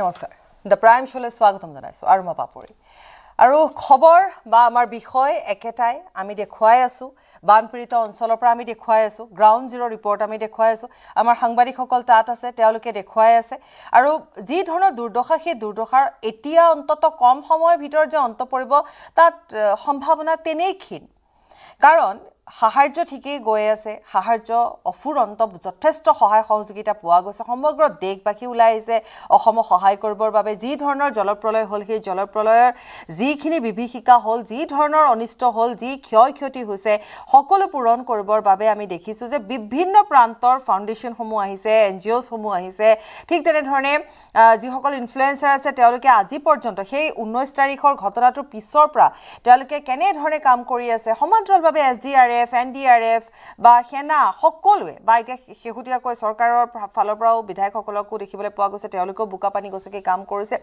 নমস্কাৰ the prime শোলৈ স্বাগতম জনাইছোঁ আৰু মই পাপৰি আৰু খবৰ বা আমাৰ বিষয় একেটাই আমি দেখুৱাই আছোঁ বানপীড়িত অঞ্চলৰ পৰা আমি দেখুৱাই আছোঁ গ্ৰাউণ্ড জিৰ' ৰিপৰ্ট আমি দেখুৱাই আছোঁ আমাৰ সাংবাদিকসকল তাত আছে তেওঁলোকে দেখুৱাই আছে আৰু যি ধৰণৰ দুৰ্দশা সেই দুৰ্দশাৰ এতিয়া অন্তত কম সময়ৰ ভিতৰত যে অন্ত পৰিব তাত সম্ভাৱনা তেনেই ক্ষীণ কাৰণ সাহায্য ঠিকই গৈ আছে সাহায্য অফুৰন্ত যথেষ্ট সহায় সহযোগিতা পোৱা গৈছে সমগ্ৰ দেশবাসী ওলাই আহিছে অসমক সহায় কৰিবৰ বাবে যি ধৰণৰ জলপ্ৰলয় হ'ল সেই জলপ্ৰলয়ৰ যিখিনি বিভীষিকা হ'ল যি ধৰণৰ অনিষ্ট হ'ল যি ক্ষয় ক্ষতি হৈছে সকলো পূৰণ কৰিবৰ বাবে আমি দেখিছোঁ যে বিভিন্ন প্ৰান্তৰ ফাউণ্ডেশ্যনসমূহ আহিছে NGOsসমূহ আহিছে ঠিক তেনেধৰণে যিসকল ইনফ্লুৱেঞ্চাৰ আছে তেওঁলোকে আজি পৰ্যন্ত সেই 19 তাৰিখৰ ঘটনাটোৰ পিছৰ পৰা তেওঁলোকে কেনেধৰণে কাম কৰি আছে সমান্তৰালভাৱে SDRF NDRF বা সেনা সকলোৱে বা এতিয়া শেহতীয়াকৈ চৰকাৰৰ ফালৰ পৰাও বিধায়কসকলকো দেখিবলৈ পোৱা গৈছে তেওঁলোকেও বোকাপানী গছকি কাম কৰিছে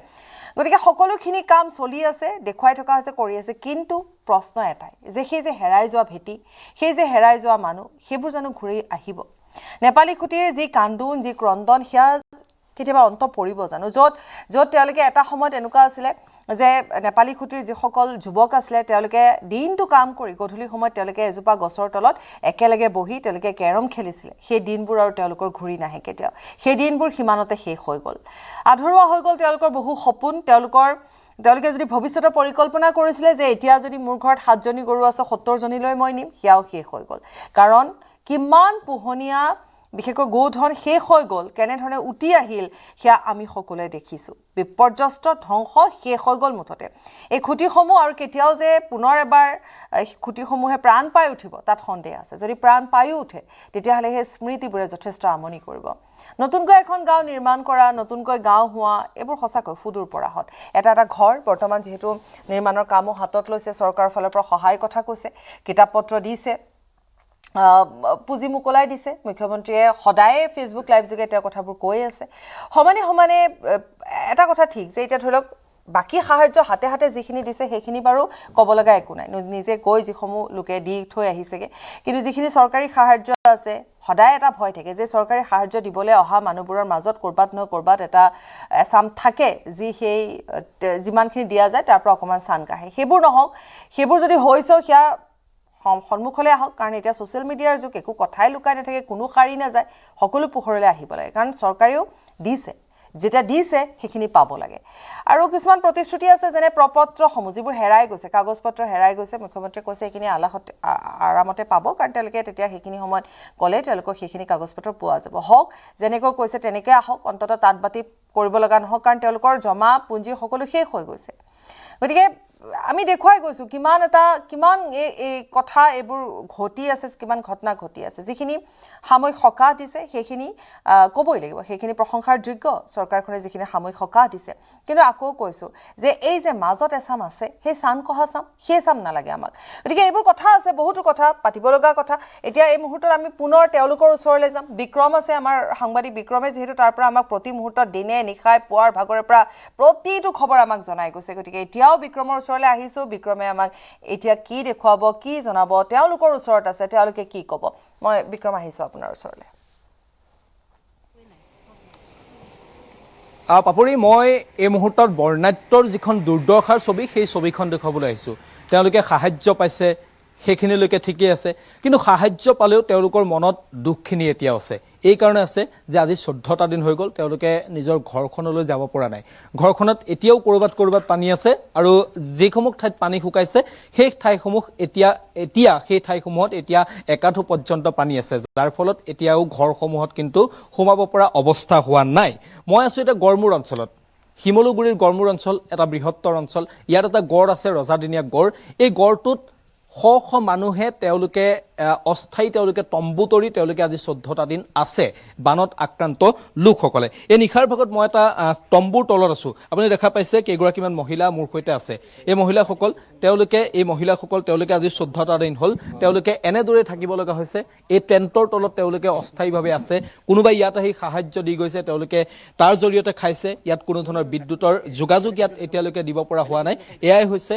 গতিকে সকলোখিনি কাম চলি আছে দেখুৱাই থকা হৈছে কৰি আছে কিন্তু প্ৰশ্ন এটাই যে সেই যে হেৰাই যোৱা ভেটি সেই যে হেৰাই যোৱা মানুহ সেইবোৰ জানো ঘূৰি আহিব নেপালী খুঁটিৰ যি কান্দোন যি ক্ৰন্দন সেয়া কেতিয়াবা অন্ত পৰিব জানো য'ত তেওঁলোকে এটা সময়ত এনেকুৱা আছিলে যে নেপালী খুঁটিৰ যিসকল যুৱক আছিলে তেওঁলোকে দিনটো কাম কৰি গধূলি সময়ত তেওঁলোকে এজোপা গছৰ তলত একেলগে বহি তেওঁলোকে কেৰম খেলিছিলে সেই দিনবোৰ আৰু তেওঁলোকৰ ঘূৰি নাহে কেতিয়াও সেই দিনবোৰ সীমানতে শেষ হৈ গ'ল আধৰুৱা হৈ গ'ল তেওঁলোকৰ বহু সপোন তেওঁলোকে যদি ভৱিষ্যতৰ পৰিকল্পনা কৰিছিলে যে এতিয়া যদি মোৰ ঘৰত 7 জনী গৰু আছে 70 জনীলৈ মই নিম সেয়াও শেষ হৈ গ'ল কাৰণ কিমান পোহনীয়া বিশেষকৈ গোধন শেষ হৈ গ'ল কেনেধৰণে উটি আহিল সেয়া আমি সকলোৱে দেখিছোঁ বিপৰ্যস্ত ধ্বংস শেষ হৈ গ'ল মুঠতে এই খুঁটিসমূহ আৰু কেতিয়াও যে পুনৰ এবাৰ খুঁটিসমূহে প্ৰাণ পাই উঠিব তাত সন্দেহ আছে যদি প্ৰাণ পায়ো উঠে তেতিয়াহ'লে সেই স্মৃতিবোৰে যথেষ্ট আমনি কৰিব নতুনকৈ এখন গাঁও নিৰ্মাণ কৰা নতুনকৈ গাঁও হোৱা এইবোৰ সঁচাকৈ সুদূৰ পৰাহত এটা ঘৰ বৰ্তমান যিহেতু নিৰ্মাণৰ কামো হাতত লৈছে চৰকাৰৰ ফালৰ পৰা সহায়ৰ কথা কৈছে কিতাপ পত্ৰ দিছে পুঁজি মুকলাই দিছে মুখ্যমন্ত্ৰীয়ে সদায় ফেচবুক লাইভ যোগে তেওঁ কথাবোৰ কৈ আছে সমানে এটা কথা ঠিক যে এতিয়া ধৰক বাকি সাহায্য হাতে হাতে যিখিনি দিছে সেইখিনি বাৰু ক'ব লগা একো নাই নিজে কৈ যিসমূহ লোকে দি থৈ আহিছেগে কিন্তু যিখিনি চৰকাৰী সাহায্য আছে সদায় এটা ভয় থাকে যে চৰকাৰী সাহায্য দিবলৈ অহা মানুহবোৰৰ মাজত কৰবাত এটা এছাম থাকে যি সেই যিমানখিনি দিয়া যায় তাৰ পৰা অকণমান চান কাঢ়ে সেইবোৰ নহওক সেইবোৰ যদি হৈছেও সেয়া সন্মুখলৈ আহক কাৰণ এতিয়া ছ'চিয়েল মিডিয়াৰ যুগ একো কথাই লুকাই নাথাকে কোনো সাৰি নাযায় সকলো পোহৰলৈ আহিব লাগে কাৰণ চৰকাৰেও দিছে যেটা দিছে সেইখিনি পাব লাগে আৰু কিছুমান প্ৰতিশ্ৰুতি আছে যেনে প্ৰপত্ৰসমূহ যিবোৰ হেৰাই গৈছে কাগজ পত্ৰ হেৰাই গৈছে মুখ্যমন্ত্ৰীয়ে কৈছে এইখিনি আৰামতে পাব কাৰণ তেওঁলোকে তেতিয়া সেইখিনি সময়ত ক'লে তেওঁলোকক সেইখিনি কাগজ পত্ৰ পোৱা যাব হওক যেনেকৈ কৈছে তেনেকৈ আহক অন্ততঃ তাত বাতি কৰিব লগা নহওক কাৰণ তেওঁলোকৰ জমা পুঁজি সকলো শেষ হৈ গৈছে গতিকে আমি দেখুৱাই গৈছোঁ কিমান এই কথা এইবোৰ ঘটি আছে কিমান ঘটনা ঘটি আছে যিখিনি সাময়িক সকাহ দিছে সেইখিনি ক'বই লাগিব সেইখিনি প্ৰশংসাৰ যোগ্য চৰকাৰখনে যিখিনি সাময়িক সকাহ দিছে কিন্তু আকৌ কৈছোঁ যে এই যে মাজত এছাম আছে সেই চান কহা চাম সেই চাম নালাগে আমাক গতিকে এইবোৰ কথা আছে বহুতো কথা পাতিব লগা কথা এতিয়া এই মুহূৰ্তত আমি পুনৰ তেওঁলোকৰ ওচৰলৈ যাম বিক্ৰম আছে আমাৰ সাংবাদিক বিক্ৰমে যিহেতু তাৰ পৰা আমাক প্ৰতি মুহূৰ্তত দিনে নিশাই পুৱাৰ ভাগৰে পৰা প্ৰতিটো খবৰ আমাক জনাই গৈছে গতিকে এতিয়াও বিক্ৰমৰ ওচৰলৈ আহিছোঁ বিক্ৰমে আমাক এতিয়া কি দেখুৱাব কি জনাব তেওঁলোকৰ ওচৰত আছে তেওঁলোকে কি ক'ব মই বিক্ৰম আহিছোঁ আপোনাৰ ওচৰলৈ পাপৰি মই এই মুহূৰ্তত বৰ্ণাঢ্যৰ যিখন দুৰ্দশাৰ ছবি সেই ছবিখন দেখুৱাবলৈ আহিছোঁ তেওঁলোকে সাহায্য পাইছে সেইখিনিলৈকে ঠিকই আছে কিন্তু সাহায্য পালেও তেওঁলোকৰ মনত দুখখিনি এতিয়াও আছে এই কাৰণে আছে যে আজি 14টা দিন হৈ গ'ল তেওঁলোকে নিজৰ ঘৰখনলৈ যাব পৰা নাই ঘৰখনত এতিয়াও কৰবাত পানী আছে আৰু যিসমূহ ঠাইত পানী শুকাইছে সেই ঠাইসমূহ এতিয়া সেই ঠাইসমূহত এতিয়া একাঠু পৰ্যন্ত পানী আছে যাৰ ফলত এতিয়াও ঘৰসমূহত কিন্তু সোমাব পৰা অৱস্থা হোৱা নাই মই আছোঁ এতিয়া গড়মূৰ অঞ্চলত শিমলুগুৰিৰ গড়মূৰ অঞ্চল এটা বৃহত্তৰ অঞ্চল ইয়াত এটা গড় আছে ৰজাদিনীয়া গড় এই গড়টোত শ মানুহে তেওঁলোকে অস্থায়ী তেওঁলোকে তম্বু তৰি তেওঁলোকে আজি 14টা দিন আছে বানত আক্ৰান্ত লোকসকলে এই নিশাৰ ভাগত মই এটা তম্বুৰ তলত আছোঁ আপুনি দেখা পাইছে কেইগৰাকীমান মহিলা মোৰ সৈতে আছে এই মহিলাসকল তেওঁলোকে আজি 14টা দিন হ'ল তেওঁলোকে এনেদৰে থাকিব লগা হৈছে এই টেণ্টৰ তলত তেওঁলোকে অস্থায়ীভাৱে আছে কোনোবাই ইয়াত আহি সাহায্য দি গৈছে তেওঁলোকে তাৰ জৰিয়তে খাইছে ইয়াত কোনো ধৰণৰ বিদ্যুতৰ যোগাযোগ ইয়াত এতিয়ালৈকে দিব পৰা হোৱা নাই এয়াই হৈছে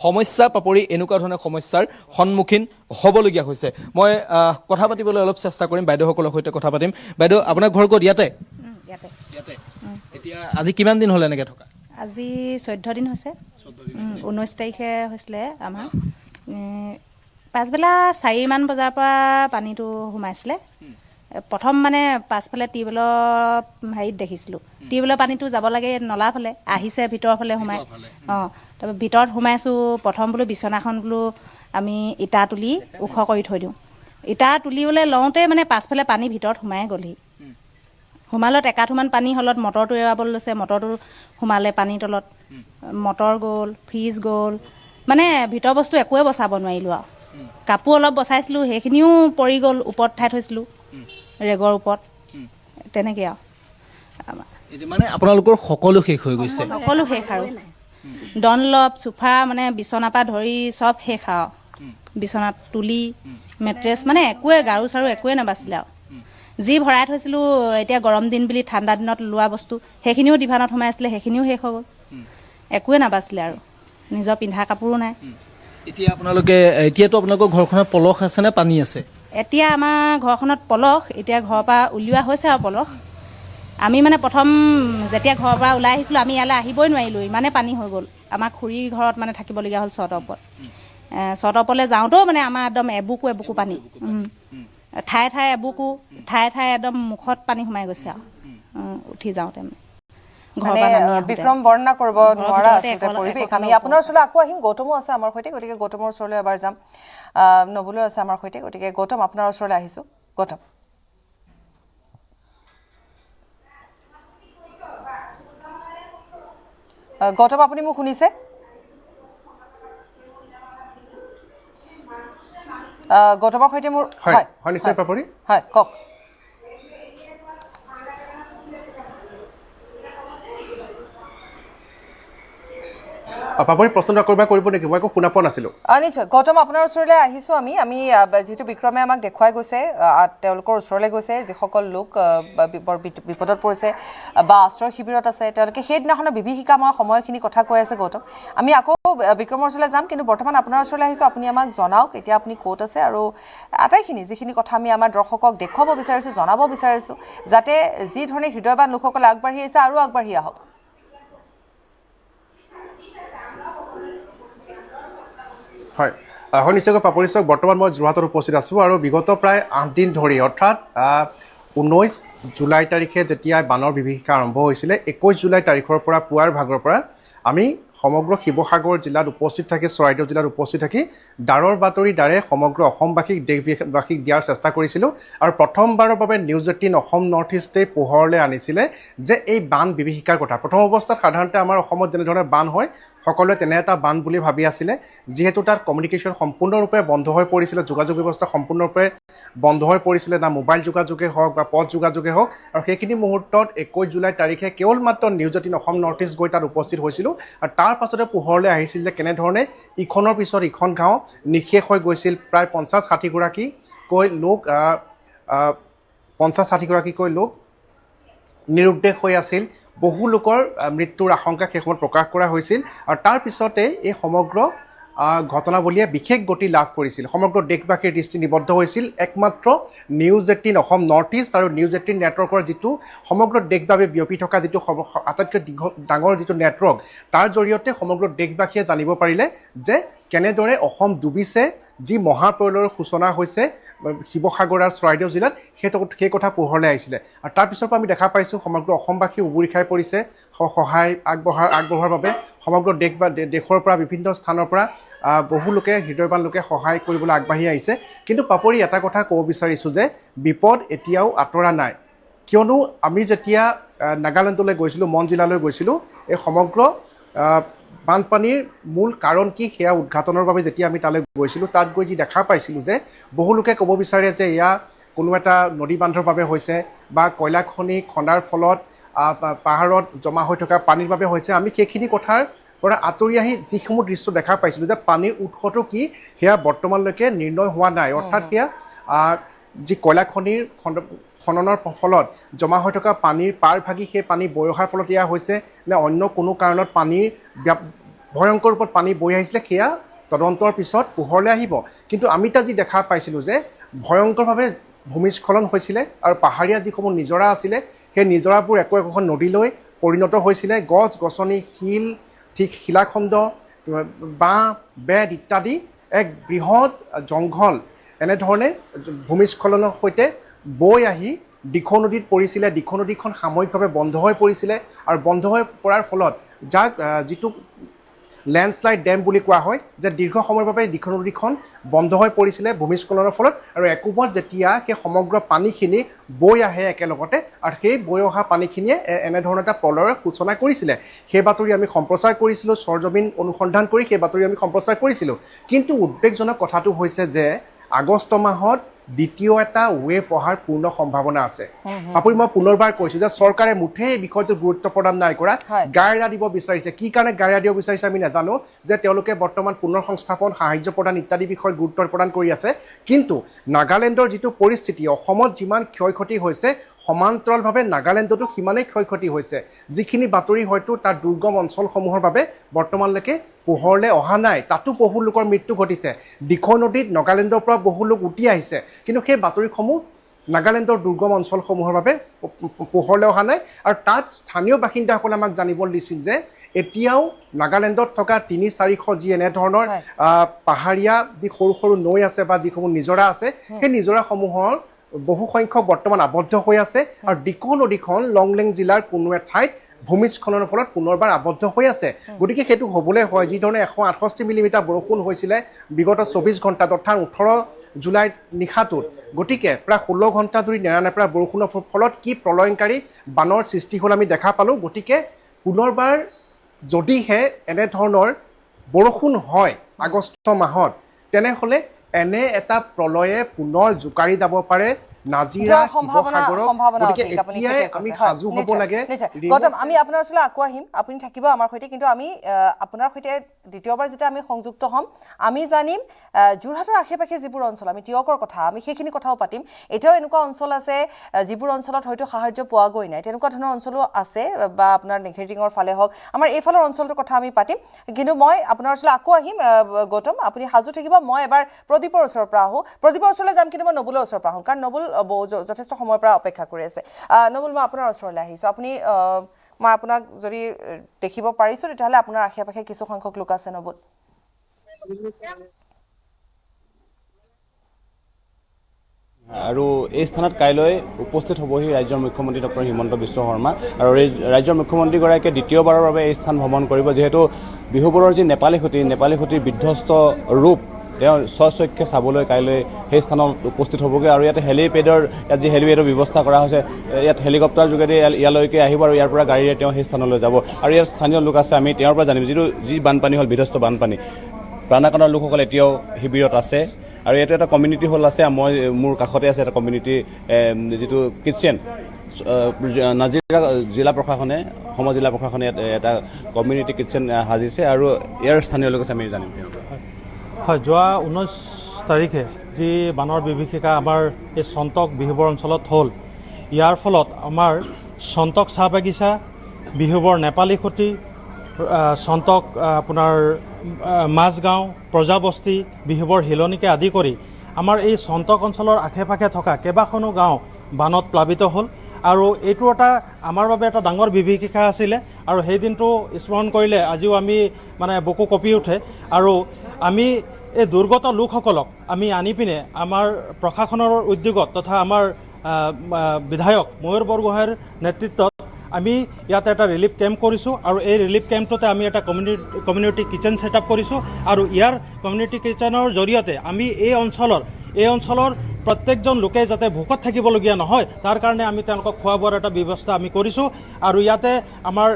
সমস্যা পাপৰি এনেকুৱা ধৰণৰ সমস্যাৰ সন্মুখীন হ'বলগীয়া হৈছে মই কথা পাতিবলৈ অলপ চেষ্টা কৰিম বাইদেউসকলৰ সৈতে কথা পাতিম বাইদেউ আপোনাৰ ঘৰ ক'ত ইয়াতে এতিয়া আজি কিমান দিন হ'ল এনেকৈ থকা আজি 14 দিন হৈছে 19 তাৰিখে হৈছিলে আমাৰ পাছবেলা 4মান বজাৰ পৰা পানীটো সোমাইছিলে প্ৰথম মানে পাছফালে টিউবৱেলৰ হেৰিত দেখিছিলোঁ টিউবৱেলৰ পানীটো যাব লাগে নলা ফালে আহিছে ভিতৰৰ ফালে সোমাই তাৰপৰা ভিতৰত সোমাইছোঁ প্ৰথম বোলো বিচনাখন বোলো আমি ইটা তুলি ওখ কৰি থৈ দিওঁ ইটা তুলিবলৈ লওঁতে মানে পাছফালে পানী ভিতৰত সোমাই গ'লহি সোমালত একাঠুমান পানী হলত মটৰটো এৰাবলৈ লৈছে মটৰটো সোমালে পানীৰ তলত মটৰ গ'ল ফ্ৰিজ গ'ল মানে ভিতৰ বস্তু একোৱে বচাব নোৱাৰিলোঁ আৰু কাপোৰ অলপ বচাইছিলোঁ সেইখিনিও পৰি গ'ল ওপৰত ঠাই থৈছিলোঁ ৰেগৰ ওপৰত তেনেকৈ আৰু মানে আপোনালোকৰ সকলো শেষ হৈ গৈছে সকলো শেষ আৰু ডনলপ চোফা মানে বিচনাৰ পৰা ধৰি চব শেষ আৰু বিচনাত তুলি মেট্ৰেছ মানে একোৱে গাৰু চাৰু একোৱে নাবাছিলে আৰু যি ভৰাই থৈছিলোঁ এতিয়া গৰম দিন বুলি ঠাণ্ডা দিনত লোৱা বস্তু সেইখিনিও ডিভানত সোমাই আছিলে সেইখিনিও শেষ হৈ গ'ল একোৱে নাবাছিলে আৰু নিজৰ পিন্ধা কাপোৰো নাই এতিয়া এতিয়াতো আপোনালোকৰ ঘৰখনত পলস আছে নে পানী আছে এতিয়া আমাৰ ঘৰখনত পলস এতিয়া ঘৰৰ পৰা উলিওৱা হৈছে আৰু পলস আমি মানে প্ৰথম যেতিয়া ঘৰৰ পৰা ওলাই আহিছিলোঁ আমি ইয়ালৈ আহিবই নোৱাৰিলোঁ ইমানে পানী হৈ গ'ল আমাৰ খুৰীৰ ঘৰত মানে থাকিবলগীয়া হ'ল চটৰ ওপৰলৈ যাওঁতেও মানে আমাৰ একদম এবুকু পানী ঠায়ে ঠায়ে এবুকু ঠায়ে একদম মুখত পানী সোমাই গৈছে আৰু উঠি যাওঁতে বিক্ৰম বৰ্ণনা কৰিব নোৱাৰা আচলতে পৰিৱেশ আমি আপোনাৰ ওচৰলৈ আকৌ আহিম গৌতমো আছে আমাৰ সৈতে গতিকে গৌতমৰ ওচৰলৈ এবাৰ যাম নবুলো আছে আমাৰ সৈতে গতিকে গৌতম আপোনাৰ ওচৰলৈ আহিছোঁ গৌতম আপুনি মোক শুনিছে গৌতমৰ সৈতে মোৰ হয় নিশ্চয় পাপৰি হয় কওক পাপৰি প্ৰশ্ন কৰিব নেকি মই একো শুনা পোৱা নাছিলোঁ নিশ্চয় গৌতম আপোনাৰ ওচৰলৈ আহিছোঁ আমি যিহেতু বিক্ৰমে আমাক দেখুৱাই গৈছে তেওঁলোকৰ ওচৰলৈ গৈছে যিসকল লোক বিপদত পৰিছে বা আশ্ৰয় শিবিৰত আছে তেওঁলোকে সেইদিনাখনৰ বিভীষিকাময় সময়খিনি কথা কৈ আছে গৌতম আমি আকৌ বিক্ৰমৰ ওচৰলৈ যাম কিন্তু বৰ্তমান আপোনাৰ ওচৰলৈ আহিছোঁ আপুনি আমাক জনাওক এতিয়া আপুনি ক'ত আছে আৰু আটাইখিনি যিখিনি কথা আমি আমাৰ দৰ্শকক দেখুৱাব বিচাৰিছোঁ জনাব বিচাৰিছোঁ যাতে যি ধৰণে হৃদয়বান লোকসকলে আগবাঢ়ি আহিছে আৰু আগবাঢ়ি আহক হয় নিশ্চয়কৈ পাপৰি চাওক বৰ্তমান মই যোৰহাটত উপস্থিত আছোঁ আৰু বিগত প্ৰায় 8 দিন ধৰি অৰ্থাৎ 19 জুলাই তাৰিখে যেতিয়া বানৰ বিভীষিকা আৰম্ভ হৈছিলে 21 জুলাই তাৰিখৰ পৰা পুৱাৰ ভাগৰ পৰা আমি সমগ্ৰ শিৱসাগৰ জিলাত উপস্থিত থাকি চৰাইদেউ জিলাত উপস্থিত থাকি দাৰৰ বাতৰি দ্বাৰে সমগ্ৰ অসমবাসীক দেশবাসীক দিয়াৰ চেষ্টা কৰিছিলোঁ আৰু প্ৰথমবাৰৰ বাবে নিউজ 18 অসম নৰ্থ ইষ্টে পোহৰলৈ আনিছিলে যে এই বান বিভীষিকাৰ কথা প্ৰথম অৱস্থাত সাধাৰণতে আমাৰ অসমত যেনেধৰণে বান হয় সকলোৱে তেনে এটা বান বুলি ভাবি আছিলে যিহেতু তাত কমিউনিকেশ্যন সম্পূৰ্ণৰূপে বন্ধ হৈ পৰিছিলে যোগাযোগ ব্যৱস্থা সম্পূৰ্ণৰূপে বন্ধ হৈ পৰিছিলে না মোবাইল যোগাযোগে হওক বা পথ যোগাযোগে হওক আৰু সেইখিনি মুহূৰ্তত 21 জুলাই তাৰিখে কেৱল মাত্ৰ নিউজ 18 অসম নৰ্থ ইষ্ট গৈ তাত উপস্থিত হৈছিলোঁ আৰু তাৰ পাছতে পোহৰলৈ আহিছিল যে কেনেধৰণে ইখনৰ পিছত ইখন গাঁও নিশেষ হৈ গৈছিল প্ৰায় 50-60 গৰাকীকৈ লোক 50-60 গৰাকীকৈ লোক নিৰুদ্দেশ হৈ আছিল বহু লোকৰ মৃত্যুৰ আশংকা সেই সময়ত প্ৰকাশ কৰা হৈছিল আৰু তাৰ পিছতে এই সমগ্ৰ ঘটনাৱলীয়ে বিশেষ গতি লাভ কৰিছিল সমগ্ৰ দেশবাসীৰ দৃষ্টি নিবদ্ধ হৈছিল একমাত্ৰ নিউজ 18 অসম নৰ্থ ইষ্ট আৰু নিউজ 18 নেটৱৰ্কৰ যিটো সমগ্ৰ দেশব্যাপী বিয়পি থকা যিটো আটাইতকৈ ডাঙৰ যিটো নেটৱৰ্ক তাৰ জৰিয়তে সমগ্ৰ দেশবাসীয়ে জানিব পাৰিলে যে কেনেদৰে অসম ডুবিছে যি মহাপ্ৰলয়ৰ সূচনা হৈছে শিৱসাগৰ আৰু চৰাইদেউ জিলাত সেই কথা পোহৰলৈ আহিছিলে আৰু তাৰপিছৰ পৰা আমি দেখা পাইছোঁ সমগ্ৰ অসমবাসী উবুৰি খাই পৰিছে সহায় আগবঢ়োৱাৰ বাবে সমগ্ৰ দেশৰ পৰা বিভিন্ন স্থানৰ পৰা বহু লোকে হৃদয়বান লোকে সহায় কৰিবলৈ আগবাঢ়ি আহিছে কিন্তু পাপৰি এটা কথা ক'ব বিচাৰিছোঁ যে বিপদ এতিয়াও আঁতৰা নাই কিয়নো আমি যেতিয়া নাগালেণ্ডলৈ গৈছিলোঁ মন জিলালৈ গৈছিলোঁ এই সমগ্ৰ বানপানীৰ মূল কাৰণ কি সেয়া উদ্ঘাটনৰ বাবে যেতিয়া আমি তালৈ গৈছিলোঁ তাত গৈ যি দেখা পাইছিলোঁ যে বহু লোকে ক'ব বিচাৰে যে এয়া কোনো এটা নদী বান্ধৰ বাবে হৈছে বা কয়লা খনি খন্দাৰ ফলত পাহাৰত জমা হৈ থকা পানীৰ বাবে হৈছে আমি সেইখিনি কথাৰ পৰা আঁতৰি আহি যিসমূহ দৃশ্য দেখা পাইছিলোঁ যে পানীৰ উৎসটো কি সেয়া বৰ্তমানলৈকে নিৰ্ণয় হোৱা নাই অৰ্থাৎ সেয়া যি কয়লা খনিৰ খননৰ ফলত জমা হৈ থকা পানীৰ পাৰ ভাগি সেই পানী বৈ অহাৰ ফলত এয়া হৈছে নে অন্য কোনো কাৰণত পানীৰ ভয়ংকৰ ৰূপত পানী বৈ আহিছিলে সেয়া তদন্তৰ পিছত পোহৰলৈ আহিব কিন্তু আমি তাত যি দেখা পাইছিলোঁ যে ভয়ংকৰভাৱে ভূমিস্খলন হৈছিলে আৰু পাহাৰীয়া যিসমূহ নিজৰা আছিলে সেই নিজৰাবোৰ একো একোখন নদীলৈ পৰিণত হৈছিলে। গছ গছনি, শিল, ঠিক শিলাখণ্ড, বাঁহ, বেত ইত্যাদি এক বৃহৎ জংঘল এনেধৰণে ভূমিস্খলনৰ সৈতে বৈ আহি দিখৌ নদীত পৰিছিলে। দিখৌ নদীখন সাময়িকভাৱে বন্ধ হৈ পৰিছিলে আৰু বন্ধ হৈ পৰাৰ ফলত যাক যিটো লেণ্ডশ্লাইড ডেম বুলি কোৱা হয়, যে দীৰ্ঘ সময়ৰ বাবে দিখৌ নদীখন বন্ধ হৈ পৰিছিলে ভূমিস্খলনৰ ফলত। আৰু একোপত যেতিয়া সেই সমগ্ৰ পানীখিনি বৈ আহে একেলগতে, আৰু সেই বৈ অহা পানীখিনিয়ে এনেধৰণৰ এটা প্ৰলয়ৰ সূচনা কৰিছিলে। সেই বাতৰি আমি সম্প্ৰচাৰ কৰিছিলোঁ, সৰজমিন অনুসন্ধান কৰি সেই বাতৰি আমি সম্প্ৰচাৰ কৰিছিলোঁ। কিন্তু উদ্বেগজনক কথাটো হৈছে যে আগষ্ট মাহত দ্বিতীয় এটা ৱেভ অহাৰ পূৰ্ণ সম্ভাৱনা আছে। আপুনি মই পুনৰবাৰ কৈছোঁ যে চৰকাৰে মুঠেই এই বিষয়টো গুৰুত্ব প্ৰদান নাই কৰা, গাইৰা দিব বিচাৰিছে। কি কাৰণে গাইৰা দিব বিচাৰিছে আমি নাজানো, যে তেওঁলোকে বৰ্তমান পুনৰ সংস্থাপন, সাহায্য প্ৰদান ইত্যাদি বিষয়ত গুৰুত্ব প্ৰদান কৰি আছে। কিন্তু নাগালেণ্ডৰ যিটো পৰিস্থিতি, অসমত যিমান ক্ষয় ক্ষতি হৈছে সমান্তৰালভাৱে নাগালেণ্ডতো সিমানেই ক্ষয় ক্ষতি হৈছে। যিখিনি বাতৰি হয়তো তাৰ দুৰ্গম অঞ্চলসমূহৰ বাবে বৰ্তমানলৈকে পোহৰলৈ অহা নাই, তাতো বহু লোকৰ মৃত্যু ঘটিছে। দিখৌ নদীত নাগালেণ্ডৰ পৰা বহু লোক উটি আহিছে, কিন্তু সেই বাতৰিসমূহ নাগালেণ্ডৰ দুৰ্গম অঞ্চলসমূহৰ বাবে পোহৰলৈ অহা নাই। আৰু তাত স্থানীয় বাসিন্দাসকলে আমাক জানিবলৈ দিছিল যে এতিয়াও নাগালেণ্ডত থকা ৩-৪০০ যি এনেধৰণৰ পাহাৰীয়া যি সৰু সৰু নৈ আছে বা যিসমূহ নিজৰা আছে, সেই নিজৰাসমূহৰ বহু সংখ্যক বৰ্তমান আবদ্ধ হৈ আছে। আৰু দিখৌ নদীখন লংলেং জিলাৰ কোনো এঠাইত ভূমিস্খলনৰ ফলত পুনৰবাৰ আবদ্ধ হৈ আছে। গতিকে সেইটো হ'বলৈ হয় যিধৰণে 168 মিলিমিটাৰ বৰষুণ হৈছিলে বিগত 24 ঘণ্টাত, অৰ্থাৎ 18 জুলাইত নিশাটোত। গতিকে প্ৰায় 16 ঘণ্টা ধৰি নেৰানেপেৰা বৰষুণৰ ফলত কি প্ৰলয়ংকাৰী বানৰ সৃষ্টি হ'ল আমি দেখা পালোঁ। গতিকে পুনৰবাৰ যদিহে এনেধৰণৰ বৰষুণ হয় আগষ্ট মাহত, তেনেহ'লে এনে এটা প্ৰলয়ে পুনৰ জোকাৰি যাব পাৰে নাজিৰা, শিৱসাগৰক। গতিকে এতিয়াই আমি সাজু হ'ব লাগে। গৌতম, আমি আপোনাৰ ওচৰলৈ আকৌ আহিম, আপুনি থাকিব আমাৰ সৈতে। কিন্তু আমি আপোনাৰ সৈতে দ্বিতীয়বাৰ যেতিয়া আমি সংযুক্ত হ'ম, আমি জানিম যোৰহাটৰ আশে পাশে যিবোৰ অঞ্চল, আমি টিয়কৰ কথা, আমি সেইখিনি কথাও পাতিম। এতিয়াও এনেকুৱা অঞ্চল আছে যিবোৰ অঞ্চলত হয়তো সাহায্য পোৱাগৈ নাই, তেনেকুৱা ধৰণৰ অঞ্চলো আছে, বা আপোনাৰ নেঘেৰিটিঙৰ ফালে হওক, আমাৰ এইফালৰ অঞ্চলটোৰ কথা আমি পাতিম। কিন্তু মই আপোনাৰ ওচৰলৈ আকৌ আহিম গৌতম, আপুনি সাজু থাকিব। মই এবাৰ প্ৰদীপৰ ওচৰৰ পৰা আহোঁ, প্ৰদীপৰ ওচৰলৈ যাম, কিন্তু মই নবুলৰ ওচৰৰ পৰা আহোঁ, কাৰণ নবুল যথেষ্ট সময়ৰ পৰা অপেক্ষা কৰি আছে। নবুল, মই আপোনাৰ ওচৰলৈ আহিছোঁ। আপুনি মই আপোনাক যদি দেখিব পাৰিছোঁ, তেতিয়াহ'লে আপোনাৰ আশে পাশে কিছু সংখ্যক লোক আছে। নবুল, আৰু এই স্থানত কাইলৈ উপস্থিত হ'বহি ৰাজ্যৰ মুখ্যমন্ত্ৰী ডক্টৰ হিমন্ত বিশ্ব শৰ্মা। আৰু ৰাজ্যৰ মুখ্যমন্ত্ৰীগৰাকীয়ে দ্বিতীয়বাৰৰ বাবে এই স্থান ভ্ৰমণ কৰিব, যিহেতু বিহুবোৰৰ যি নেপালী সতীৰ বিধ্বস্ত ৰূপ তেওঁ স্বচক্ষে চাবলৈ কাইলৈ সেই স্থানত উপস্থিত হ'বগৈ। আৰু ইয়াতে ইয়াত যি হেলিপেডৰ ব্যৱস্থা কৰা হৈছে, ইয়াত হেলিকপ্টাৰ যোগেদি ইয়ালৈকে আহিব আৰু ইয়াৰ পৰা গাড়ীৰে তেওঁ সেই স্থানলৈ যাব। আৰু ইয়াত স্থানীয় লোক আছে, আমি তেওঁৰ পৰা জানিম যি বানপানী হ'ল, বিধ্বস্ত বানপানী, প্ৰাণাকৰণৰ লোকসকল এতিয়াও শিবিৰত আছে। আৰু ইয়াতে এটা কমিউনিটি হল আছে, মোৰ কাষতে আছে এটা কমিউনিটি যিটো কিটচেন। নাজিৰা জিলা প্ৰশাসনে, অসমৰ জিলা প্ৰশাসনে এটা কমিউনিটি কিটচেন সাজিছে, আৰু ইয়াৰ স্থানীয় লোক আছে, আমি জানিম। হয়, যোৱা 19 তাৰিখে যি বানৰ বিভীষিকা আমাৰ এই চন্তক বিহুবৰ অঞ্চলত হ'ল, ইয়াৰ ফলত আমাৰ চন্তক চাহ বাগিচা, বিহুবৰ নেপালী খুঁটি, চন্তক আপোনাৰ মাজগাঁও, প্ৰজাবস্তি, বিহুবৰ হিলনিকে আদি কৰি আমাৰ এই চন্তক অঞ্চলৰ আশে পাশে থকা কেইবাখনো গাঁও বানত প্লাবিত হ'ল। আৰু এইটো এটা আমাৰ বাবে এটা ডাঙৰ বিভীষিকা আছিলে। আৰু সেই দিনটো স্মৰণ কৰিলে আজিও আমি বুকু কঁপি উঠে। আৰু আমি এই দুৰ্গত লোকসকলক আমি আনি পিনে আমাৰ প্ৰশাসনৰ উদ্যোগত তথা আমাৰ বিধায়ক ময়ূৰ বৰগোহাঁইৰ নেতৃত্বত আমি ইয়াতে এটা ৰিলিফ কেম্প কৰিছোঁ। আৰু এই ৰিলিফ কেম্পটোতে আমি এটা কমিউনিটি কিটচেন ছেটআপ কৰিছোঁ। আৰু ইয়াৰ কমিউনিটি কিটচেনৰ জৰিয়তে আমি এই অঞ্চলৰ প্ৰত্যেকজন লোকে যাতে ভোকত থাকিবলগীয়া নহয়, তাৰ কাৰণে আমি তেওঁলোকক খোৱা বোৱাৰ এটা ব্যৱস্থা আমি কৰিছোঁ। আৰু ইয়াতে আমাৰ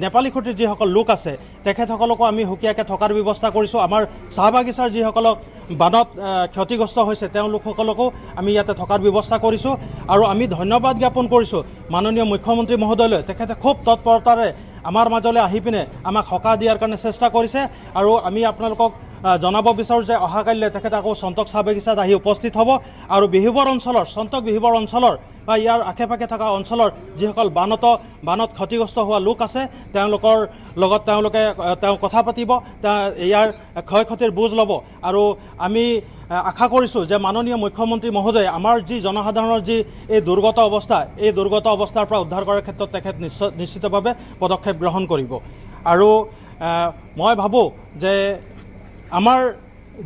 নেপালী খুঁটিৰ যিসকল লোক আছে তেখেতসকলকো আমি সুকীয়াকৈ থকাৰ ব্যৱস্থা কৰিছোঁ। আমাৰ চাহ বাগিচাৰ যিসকলক বানত ক্ষতিগ্ৰস্ত হৈছে তেওঁলোকসকলকো আমি ইয়াতে থকাৰ ব্যৱস্থা কৰিছোঁ। আৰু আমি ধন্যবাদ জ্ঞাপন কৰিছোঁ মাননীয় মুখ্যমন্ত্ৰী মহোদয়লৈ, তেখেতে খুব তৎপৰতাৰে আমাৰ মাজলৈ আহি পিনে আমাক সকাহ দিয়াৰ কাৰণে চেষ্টা কৰিছে। আৰু আমি আপোনালোকক জনাব বিচাৰোঁ যে অহাকাইলৈ তেখেতে আকৌ চন্তক চাহ বাগিচাত আহি উপস্থিত হ'ব। আৰু বিহুবৰ অঞ্চলৰ, চন্তক বিহুবৰ অঞ্চলৰ বা ইয়াৰ আশে পাশে থকা অঞ্চলৰ যিসকল বানত ক্ষতিগ্ৰস্ত হোৱা লোক আছে তেওঁলোকৰ লগত তেওঁ কথা পাতিব, ইয়াৰ ক্ষয় ক্ষতিৰ বুজ ল'ব। আৰু আমি আশা কৰিছোঁ যে মাননীয় মুখ্যমন্ত্ৰী মহোদয়ে আমাৰ যি জনসাধাৰণৰ যি এই দুৰ্গত অৱস্থা, এই দুৰ্গত অৱস্থাৰ পৰা উদ্ধাৰ কৰাৰ ক্ষেত্ৰত তেখেত নিশ্চিতভাৱে পদক্ষেপ গ্ৰহণ কৰিব। আৰু মই ভাবোঁ যে আমাৰ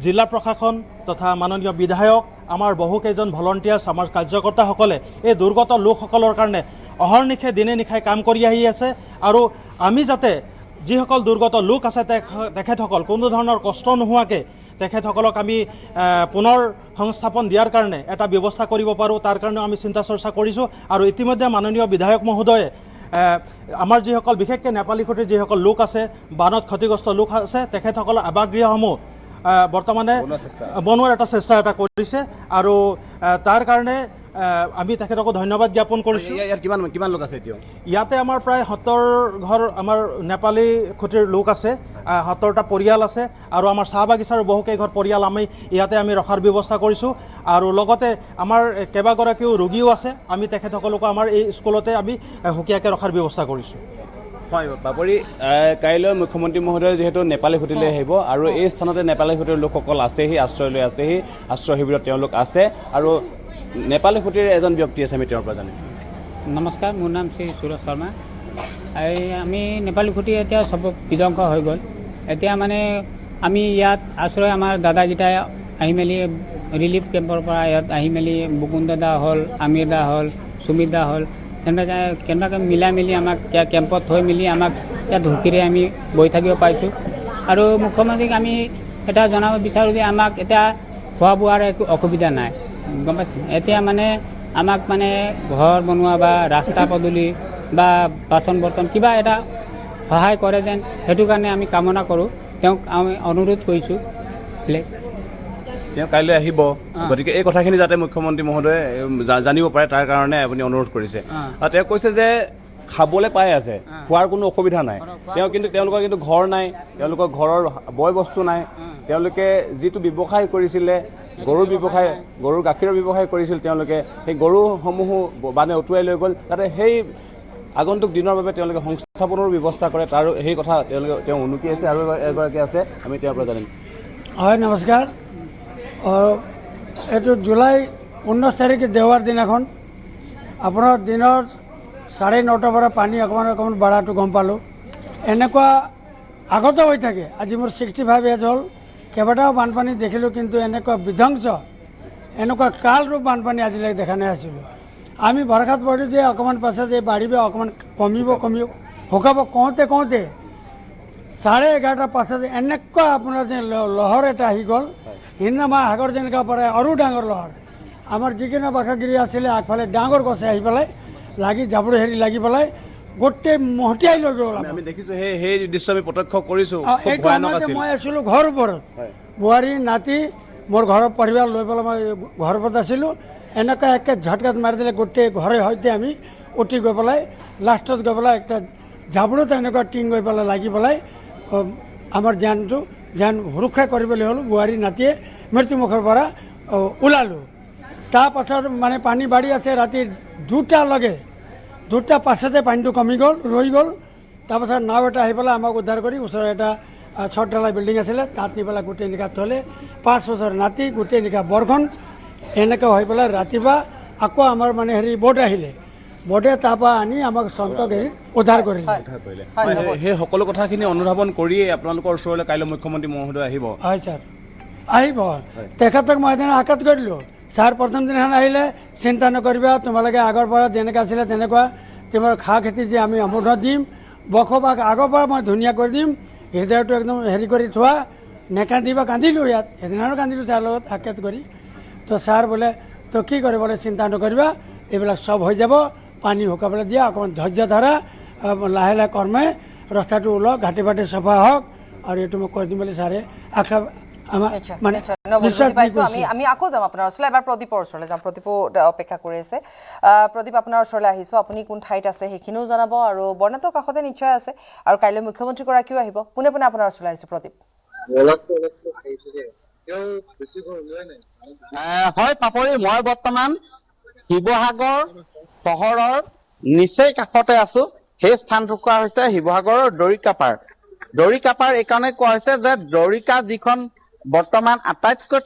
জিলা প্ৰশাসন তথা মাননীয় বিধায়ক, আমাৰ বহুকেইজন ভলণ্টিয়াৰ্ছ, আমাৰ কাৰ্যকৰ্তাসকলে এই দুৰ্গত লোকসকলৰ কাৰণে অহৰ্নিশে দিনে নিশাই কাম কৰি আহি আছে। আৰু আমি যাতে যিসকল দুৰ্গত লোক আছে তেখেতসকল কোনো ধৰণৰ কষ্ট নোহোৱাকৈ তেখেতসকলক আমি পুনৰ সংস্থাপন দিয়াৰ কাৰণে এটা ব্যৱস্থা কৰিব পাৰোঁ, তাৰ কাৰণেও আমি চিন্তা চৰ্চা কৰিছোঁ। আৰু ইতিমধ্যে মাননীয় বিধায়ক মহোদয়ে আমাৰ যিসকল বিশেষকৈ নেপালী খুঁটিৰ যিসকল লোক আছে, বানত ক্ষতিগ্ৰস্ত লোক আছে, তেখেতসকলৰ আৱাসগৃহসমূহ বৰ্তমানে বনোৱাৰ এটা চেষ্টা কৰিছে। আৰু তাৰ কাৰণে আমি তেখেতকো ধন্যবাদ জ্ঞাপন কৰিছোঁ। ইয়াত কিমান লোক আছে এতিয়া? ইয়াতে আমাৰ প্ৰায় 70 ঘৰ আমাৰ নেপালী খুঁটিৰ লোক আছে, 70টা পৰিয়াল আছে। আৰু আমাৰ চাহ বাগিচাৰ বহুকেইঘৰ পৰিয়াল আমি ইয়াতে ৰখাৰ ব্যৱস্থা কৰিছোঁ। আৰু লগতে আমাৰ কেইবাগৰাকীও ৰোগীও আছে, আমি তেখেতসকলকো আমাৰ এই স্কুলতে আমি সুকীয়াকৈ ৰখাৰ ব্যৱস্থা কৰিছোঁ। হয় বাপৰি, কাইলৈ মুখ্যমন্ত্ৰী মহোদয় যিহেতু নেপালী খুঁটিলৈ আহিব আৰু এই স্থানতে নেপালী খুঁটিৰ লোকসকল আছেহি, আশ্ৰয় লৈ আছেহি, আশ্ৰয় শিবিৰত তেওঁলোক আছে। আৰু নেপালী খুঁটিৰ এজন ব্যক্তি আছে, আমি তেওঁৰ পৰা জানিম। নমস্কাৰ, মোৰ নাম শ্ৰী সুৰজ শৰ্মা। আমি নেপালী খুঁটি এতিয়া চব বিধ্বংস হৈ গ'ল। এতিয়া মানে আমি ইয়াত আশ্ৰয় আমাৰ দাদাকেইটাই আহি মেলি ৰিলিফ কেম্পৰ পৰা ইয়াত আহি মেলি বুকুন্দ দা হ'ল, আমিৰ দা হ'ল, সুমিত দা হ'ল, কেনেবাকৈ মিলাই মেলি আমাক কেম্পত থৈ মেলি আমাক ইয়াত সুখীৰে আমি বহি থাকিব পাৰিছোঁ। আৰু মুখ্যমন্ত্ৰীক আমি এটা জনাব বিচাৰোঁ যে আমাক এতিয়া খোৱা বোৱাৰ একো অসুবিধা নাই, গম পাইছে। এতিয়া মানে আমাক মানে ঘৰ বনোৱা বা ৰাস্তা পদূলি বা বাচন বৰ্তন কিবা এটা সহায় কৰে যেন, সেইটো কাৰণে আমি কামনা কৰোঁ, তেওঁক আমি অনুৰোধ কৰিছোঁ। তেওঁ কাইলৈ আহিব, গতিকে এই কথাখিনি যাতে মুখ্যমন্ত্ৰী মহোদয়ে জানিব পাৰে তাৰ কাৰণে আপুনি অনুৰোধ কৰিছে। আৰু তেওঁ কৈছে যে খাবলৈ পাই আছে, খোৱাৰ কোনো অসুবিধা নাই। তেওঁলোকৰ কিন্তু ঘৰ নাই, তেওঁলোকৰ ঘৰৰ বয় বস্তু নাই। তেওঁলোকে যিটো ব্যৱসায় কৰিছিলে, গৰুৰ গাখীৰৰ ব্যৱসায় কৰিছিল, তেওঁলোকে সেই গৰুসমূহো বানে উটুৱাই লৈ গ'ল। যাতে সেই আগন্তুক দিনৰ বাবে তেওঁলোকে সংস্থাপনৰ ব্যৱস্থা কৰে, তাৰ সেই কথা তেওঁ উনুকি আছে। আৰু এগৰাকী আছে, আমি তেওঁৰ পৰা জানিম। হয়, নমস্কাৰ। এইটো জুলাই 19 তাৰিখে দেওবাৰ দিনাখন আপোনাৰ দিনৰ 9:30 পৰা পানী অকণমান বাঢ়াটো গম পালোঁ। এনেকুৱা আগতে হৈ থাকে। আজি মোৰ 65 এজ হ'ল, কেইবাটাও বানপানী দেখিলোঁ, কিন্তু এনেকুৱা বিধ্বংস, এনেকুৱা কাল ৰূপ বানপানী আজিলৈকে দেখা নাই আছিলোঁ। আমি ভৰসাত পৰিলোঁ যে অকণমান পাছত এই বাঢ়িব, অকণমান কমিব, শুকাব। কওঁতে 11:30 পাছত এনেকুৱা আপোনাৰ যে লহৰ এটা আহি গ'ল, সিদিনা সাগৰ যেনেকুৱা পাৰে আৰু ডাঙৰ লহৰ। আমাৰ যিকোনো বাসাগিৰি আছিলে আগফালে ডাঙৰ গছে আহি পেলাই লাগি জাবৰি লাগি পেলাই গোটেই মহতিয়াই লৈ গ'ল। আমি দেখিছোঁ সেই দৃশ্য আমি প্ৰত্যক্ষ কৰিছোঁ। মই আছিলোঁ ঘৰৰ ওপৰত, বোৱাৰী নাতি মোৰ ঘৰৰ পৰিয়াল লৈ পেলাই মই ঘৰৰ ওপৰত আছিলোঁ। এনেকুৱা একে ঝটকাত মাৰি দিলে গোটেই ঘৰে সৈতে আমি উঠি গৈ পেলাই লাষ্টত গৈ পেলাই একটা জাবৰত এনেকুৱা টিং গৈ পেলাই লাগি পেলাই আমাৰ জান সুৰক্ষা কৰিবলৈ হ'ল। বোৱাৰী নাতিয়ে মৃত্যুমুখৰ পৰা ওলালোঁ। তাৰপাছত মানে পানী বাঢ়ি আছে, ৰাতি 2টাৰ পাছতে পানীটো কমি গ'ল, ৰৈ গ'ল। তাৰপাছত নাও এটা আহি পেলাই আমাক উদ্ধাৰ কৰি ওচৰৰ এটা 6তলা বিল্ডিং আছিলে, তাত নি পেলাই গোটেই নিশা থ'লে। 5 বছৰ নাতি, গোটেই নিশা বৰষুণ, এনেকৈ হৈ পেলাই ৰাতিপুৱা আকৌ আমাৰ মানে বোট আহিলে, বোটে তাৰপৰা আনি আমাক চন্তক হেৰিত উদ্ধাৰ কৰিলে। সেই সকলো কথাখিনি অনুধাৱন কৰিয়ে আপোনালোকৰ ওচৰলৈ কাইলৈ মুখ্যমন্ত্ৰী মহোদয় আহিব। হয় ছাৰ, আহিব। তেখেতক মই এদিন আঘাত কৰিলোঁ, ছাৰ প্ৰথম দিনাখন আহিলে চিন্তা নকৰিবা, তোমালোকে আগৰ পৰা যেনেকৈ আছিলে তেনেকুৱা তোমাৰ খেতি যে আমি সম্পূৰ্ণ দিম, বসবাস আগৰ পৰা মই ধুনীয়া কৰি দিম, হৃদয়টো একদম হেৰি কৰি থোৱা, নেকান্দিবা। কান্দিলোঁ ইয়াত, সেইদিনাও কান্দিলোঁ ছাৰ লগত সাক্ষাৎ কৰি। তো ছাৰ বোলে তো কি কৰিব, বোলে চিন্তা নকৰিবা, এইবিলাক চব হৈ যাব, পানী শুকাবলৈ দিয়া, অকণমান ধৈৰ্য ধৰা, লাহে লাহে কৰ্মে ৰাস্তাটো ওলাওক, ঘাটি বাটি চফা হওক, আৰু এইটো মই কৈ দিম বুলি ছাৰে আশা আমি আকৌ যাম আপোনাৰ ওচৰলৈ। এবাৰ প্ৰদীপৰ ওচৰলৈ যাম, প্ৰদীপো অপেক্ষা কৰি আছে। প্ৰদীপ, আপোনাৰ ওচৰলৈ আহিছোঁ, আপুনি কোন ঠাইত আছে সেইখিনিও জনাব, আৰু বৰ্ণাটোৰ কাষতে নিশ্চয় আছে, আৰু কাইলৈ মুখ্যমন্ত্ৰীগৰাকীও আহিব। পোনে পোনে আপোনাৰ ওচৰলৈ আহিছোঁ প্ৰদীপ। হয় পাপৰি, মই বৰ্তমান শিৱসাগৰ চহৰৰ নিচেই কাষতে আছো। সেই স্থানটো কোৱা হৈছে শিৱসাগৰৰ দৰিকাপাৰ। দৰিকাপাৰ এইকাৰণে কোৱা হৈছে যে দৰিকা যিখন বৰ্তমান আটাইতকৈ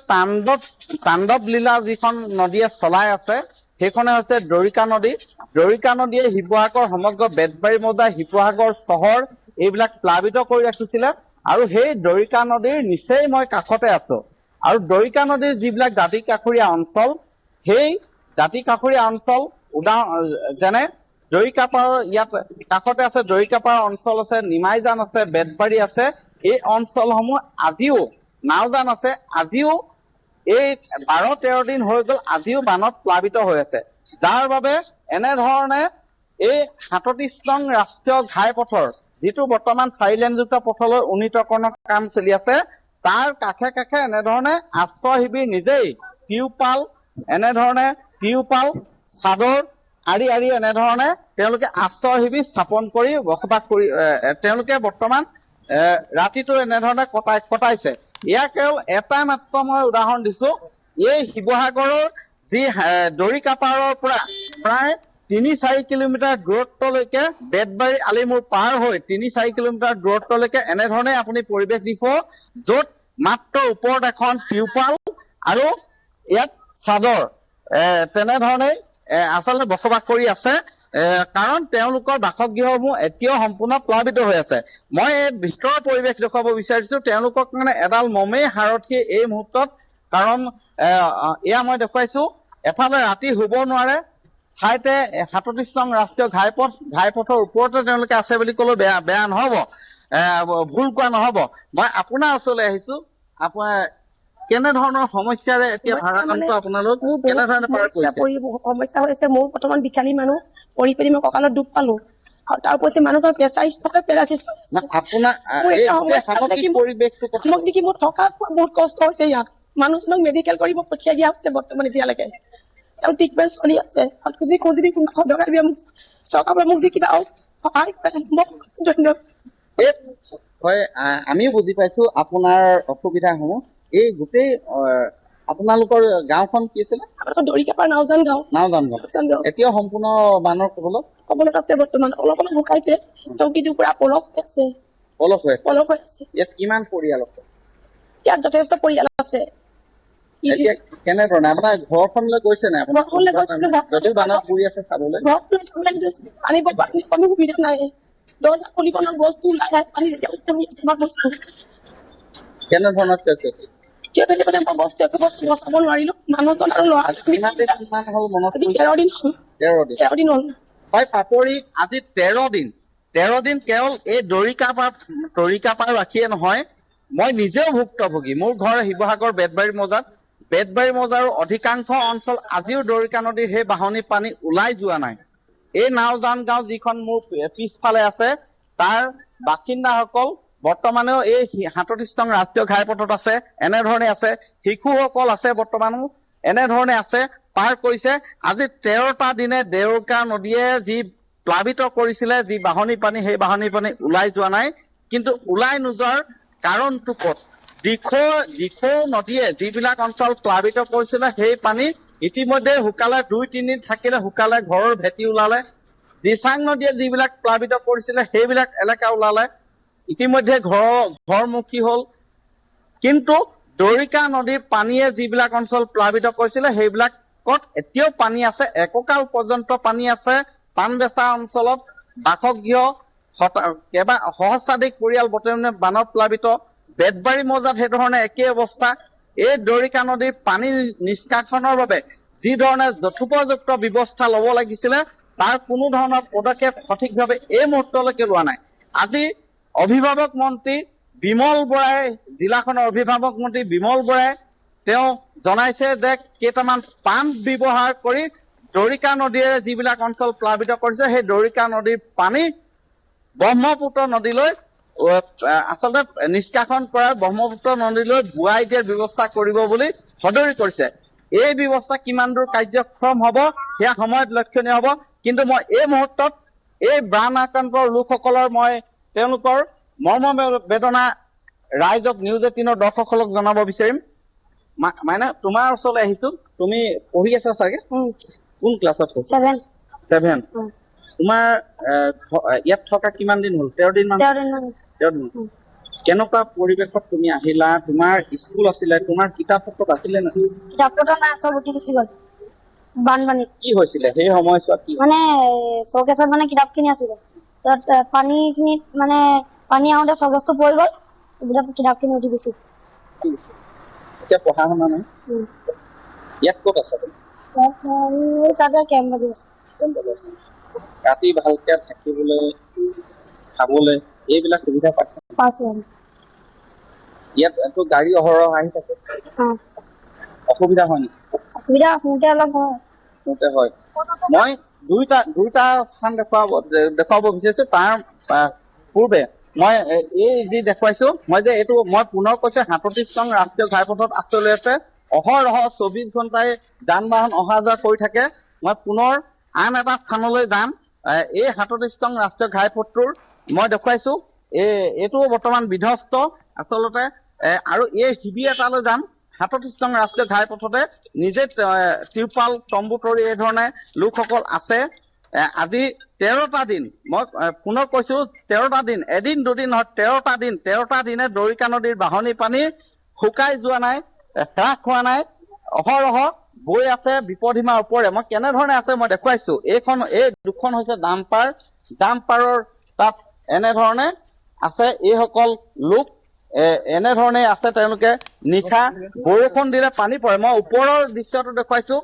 তাণ্ডৱ লীলা যিখন নদীয়ে চলাই আছে সেইখনে হৈছে দৰিকা নদী। দৰিকা নদীয়ে শিৱসাগৰ সমগ্ৰ বেতবাৰী মৌজা শিৱসাগৰ চহৰ এইবিলাক প্লাবিত কৰি ৰাখিছিলে আৰু সেই দৰিকা নদীৰ নিচেই মই কাষতে আছো আৰু দৰিকা নদীৰ যিবিলাক দাঁতি কাষৰীয়া অঞ্চল সেই দাঁতি কাষৰীয়া অঞ্চল যেনে দৰিকাপাৰৰ ইয়াত কাষতে আছে দৰিকাপাৰ অঞ্চল আছে, নিমাইজান আছে, বেতবাৰী আছে। এই অঞ্চলসমূহ আজিও নাওজান আছে, আজিও এই 12-13 দিন হৈ গ'ল, আজিও বানত প্লাবিত হৈ আছে। যাৰ বাবে এনেধৰণে এই 37 নং ৰাষ্ট্ৰীয় ঘাইপথৰ যিটো বৰ্তমান 4 লেনযুক্ত পথলৈ উন্নীতকৰণৰ কাম চলি আছে তাৰ কাষে কাষে এনেধৰণে আশ্ৰয় শিবিৰ নিজেই টিউপাল চাদৰ আৰি এনেধৰণে তেওঁলোকে আশ্ৰয় শিবিৰ স্থাপন কৰি বসবাস কৰি তেওঁলোকে বৰ্তমান ৰাতিটো এনেধৰণে কটাইছে। ইয়াৰ কেৱল এটাই মাত্ৰ মই উদাহৰণ দিছো, এই শিৱসাগৰৰ যি দৰিকাপাৰৰ পৰা প্ৰায় 3-4 কিলোমিটাৰ দূৰত্বলৈকে বেতবাৰী আলিমূৰ পাৰ হৈ 3-4 কিলোমিটাৰ দূৰত্বলৈকে এনেধৰণে আপুনি পৰিৱেশ দেখিব, য'ত মাত্ৰ ওপৰত এখন টিউপাল আৰু ইয়াত চাদৰ তেনেধৰণে আচলতে বসবাস কৰি আছে, কাৰণ তেওঁলোকৰ বাসগৃহসমূহ এতিয়াও সম্পূৰ্ণ প্লাবিত হৈ আছে। মই এই ভিতৰৰ পৰিৱেশ দেখুৱাব বিচাৰিছো, তেওঁলোকক মানে এডাল মমেই সাৰথি এই মুহূৰ্তত, কাৰণ এয়া মই দেখুৱাইছো এফালে ৰাতি শুব নোৱাৰে, ঠাইতে 37 নং ৰাষ্ট্ৰীয় ঘাইপথৰ ওপৰতে তেওঁলোকে আছে বুলি ক'লেও বেয়া নহ'ব, ভুল কোৱা নহ'ব। মই আপোনাৰ ওচৰলৈ আহিছো, আপোনাৰ কেনেধৰণৰ সমস্যাৰে এতিয়া ভাড়াকামটো আপোনালোক কেনেধৰণে পাৰ কৰিছে? সমস্যা হৈছে, মোৰ বৰ্তমান বিকালী মানুহ পৰি পেলি মই কঁকালত দুখ পালো আৰু তাৰ উপৰি মানুহৰ প্ৰেচাৰ ষ্ট্ৰক পেৰালাইচিছ আপোনাৰ মোক দেখি মোৰ থকা বহুত কষ্ট হৈছে। ইয়াত মানুহজনক মেডিকেল কৰিব পঠিয়াই দিয়া হৈছে বৰ্তমান এতিয়ালৈকে, তেওঁ ট্ৰিটমেণ্ট চলি আছে। যদি কোনোবা সদকাই দিয়া মোক চৰকাৰৰ পৰা মোক যদি কিবা সহায় কৰে ধন্যবাদ। হয়, আমিও বুজি পাইছো আপোনাৰ অসুবিধাসমূহ। এই গোটেই আপোনালোকৰ গাঁওখন কি আছিলে? দৰিকাপাৰ নাওজান গাঁও এতিয়াও সম্পূৰ্ণ বানৰ কবলত আছে। বৰ্তমান অলপ শুকাইছে, কিন্তু পুৰা পলস হৈ আছে। ইয়াত কিমান পৰিয়াল আছে? ইয়াত যথেষ্ট পৰিয়াল আছে। এতিয়া কেনেধৰণে আপোনাৰ ঘৰখনলৈ গৈছে নাই? যদিও বানত পৰি আছে চাবলৈ আনিব কোনো সুবিধা নাই। দৰ্জা খুলিব নোৱাৰো, বস্তু ওলাই পানী কমি আছে। আমাৰ বস্তু কেনেধৰণৰ বস্তু একো বস্তু বচাব নোৱাৰিলো। মানুহজন আৰু ল'ৰা 13 দিন হ'ল। হয় পাপৰি, আজি 13 দিন কেৱল এই দৰিকাপাৰ ৰাখিয়ে নহয়, মই নিজেও ভুক্তভোগী। মোৰ ঘৰ শিৱসাগৰ বেতবাৰী মৌজাৰ অধিকাংশ অঞ্চল আজিও দৰিকা নদীৰ সেই বাঢ়নী পানী ওলাই যোৱা নাই। এই নাওজান গাঁও যিখন মোৰ পিছফালে আছে তাৰ বাসিন্দাসকল বৰ্তমানেও এই 37 নং ৰাষ্ট্ৰীয় ঘাইপথত আছে, এনেধৰণে আছে। শিশুসকল আছে, বৰ্তমানো এনেধৰণে আছে, পাৰ কৰিছে। আজি 13টা দিনে দেউকা নদীয়ে যি প্লাবিত কৰিছিলে, যি বাঢ়নী পানী, সেই বাঢ়নী পানী ওলাই যোৱা নাই। কিন্তু ওলাই নোযোৱাৰ কাৰণটো ক'ত? দিখৌ নদীয়ে যিবিলাক অঞ্চল প্লাবিত কৰিছিলে সেই পানী ইতিমধ্যে শুকালে, 2-3 দিন থাকিলে শুকালে, ঘৰৰ ভেটি ওলালে। দিচাং নদীয়ে যিবিলাক প্লাবিত কৰিছিলে সেইবিলাক এলেকা ওলালে, ইতিমধ্যে ঘৰমুখী হ'ল। কিন্তু দৰিকা নদীৰ পানীয়ে যিবিলাক অঞ্চল প্লাবিত কৰিছিলে সেইবিলাকত এতিয়াও পানী আছে, এককাল পৰ্যন্ত পানী আছে। পাণবেচা অঞ্চলত বাসগৃহ সহস্ৰাধিক পৰিয়াল বৰ্তমানে বানত প্লাবিত। বেতবাৰী মৌজাত সেইধৰণে একেই অৱস্থা। এই দৰিকা নদীৰ পানী নিষ্কাশনৰ বাবে যি ধৰণে যথোপযুক্ত ব্যৱস্থা ল'ব লাগিছিলে তাৰ কোনো ধৰণৰ পদক্ষেপ সঠিকভাৱে এই মুহূৰ্তলৈকে লোৱা নাই। আজি অভিভাৱক মন্ত্ৰী বিমল বৰাই, জিলাখনৰ অভিভাৱক মন্ত্ৰী বিমল বৰাই তেওঁ জনাইছে যে কেইটামান পাম্প ব্যৱহাৰ কৰি দৰিকা নদীৰে যিবিলাক অঞ্চল প্লাবিত কৰিছে সেই দৰিকা নদীৰ পানী ব্ৰহ্মপুত্ৰ নদীলৈ আচলতে নিষ্কাশন কৰাৰ, ব্ৰহ্মপুত্ৰ নদীলৈ বোৱাই দিয়াৰ ব্যৱস্থা কৰিব বুলি সদৰি কৰিছে। এই ব্যৱস্থা কিমান দূৰ কাৰ্যক্ষম হ'ব সেয়া সময়ত লক্ষণীয় হ'ব। কিন্তু মই এই মুহূৰ্তত এই বান আক্ৰান্ত লোকসকলৰ তেওঁলোকৰ মৰ্মবেদনা ৰাইজক নিউজ 18ৰ দৰ্শকসকলক জনাব বিচাৰিম। মানে তোমাৰ ওচৰলৈ আহিছো, তুমি পঢ়ি আছা চাগে? কোন ক্লাছত? 7। তোমাৰ ইয়াত থকা কিমান দিন হ'ল? 13 দিন মান। কেনেকুৱা পৰিৱেশত তুমি আহিলা? তোমাৰ স্কুল আছিলে, তোমাৰ কিতাপ পত্ৰ আছিলে নে? কিতাপ পত্ৰ নাই, চব উটি গুচি গ'ল বানপানীত। কি হৈছিলে সেই সময়ছোৱাত? কি মানে চৌকেছত মানে কিতাপখিনি আছিলে, তাত পানীখিনিত মানে পানী আহোঁতে চব বস্তু পৰি গ'ল, কিতাপখিনি উঠি গুচি গ'ল। এতিয়া পঢ়া শুনা নাই? ইয়াত ক'ত আছে? তাতে কেম্প লাগি আছে। ৰাতি ভালকে থাকিবলৈ, খাবলৈ এইবিলাক সুবিধা পাইছে? পাইছো। ইয়াত গাড়ী অহৰহ আহি থাকে, অসুবিধা হয় নেকি? অসুবিধা শুওঁতে অলপ হয়। হয়। মই দুইটা স্থান দেখুৱাব বিচাৰিছো। তাৰ পূৰ্বে মই এই যি দেখুৱাইছো, মই পুনৰ কৈছো ৩৭ নং ৰাষ্ট্ৰীয় ঘাইপথত আচলি আছে। অহৰহ ২৪ ঘণ্টাই যান বাহন অহা যোৱা কৰি থাকে। মই পুনৰ আন এটা স্থানলৈ যাম। এই ৩৭ নং ৰাষ্ট্ৰীয় ঘাইপথটোৰ মই দেখুৱাইছো, এইটো বৰ্তমান বিধ্বস্ত আচলতে। আৰু এই শিবিৰ এটালৈ যাম। ৩৭ নং ৰাষ্ট্ৰীয় ঘাইপথতে নিজে ত্ৰিপাল তম্বু তৰি এই ধৰণে লোকসকল আছে। আজি ১৩টা দিন, মই পুনৰ কৈছো ১৩টা দিন, এদিন দুদিন নহয়, ১৩টা দিনে দৰিকা নদীৰ বাঢ়নী পানী শুকাই যোৱা নাই, হ্ৰাস হোৱা নাই, অহৰহ বৈ আছে বিপদসীমাৰ ওপৰে। মই কেনেধৰণে আছে মই দেখুৱাইছো। এই দুখন হৈছে ডাম্পাৰৰ তাত এনেধৰণে আছে এইসকল লোক। এনেধৰণে আছে তেওঁলোকে। নিশা বৰষুণ দিলে পানী পৰে। মই ওপৰৰ দৃশ্যটো দেখুৱাইছো।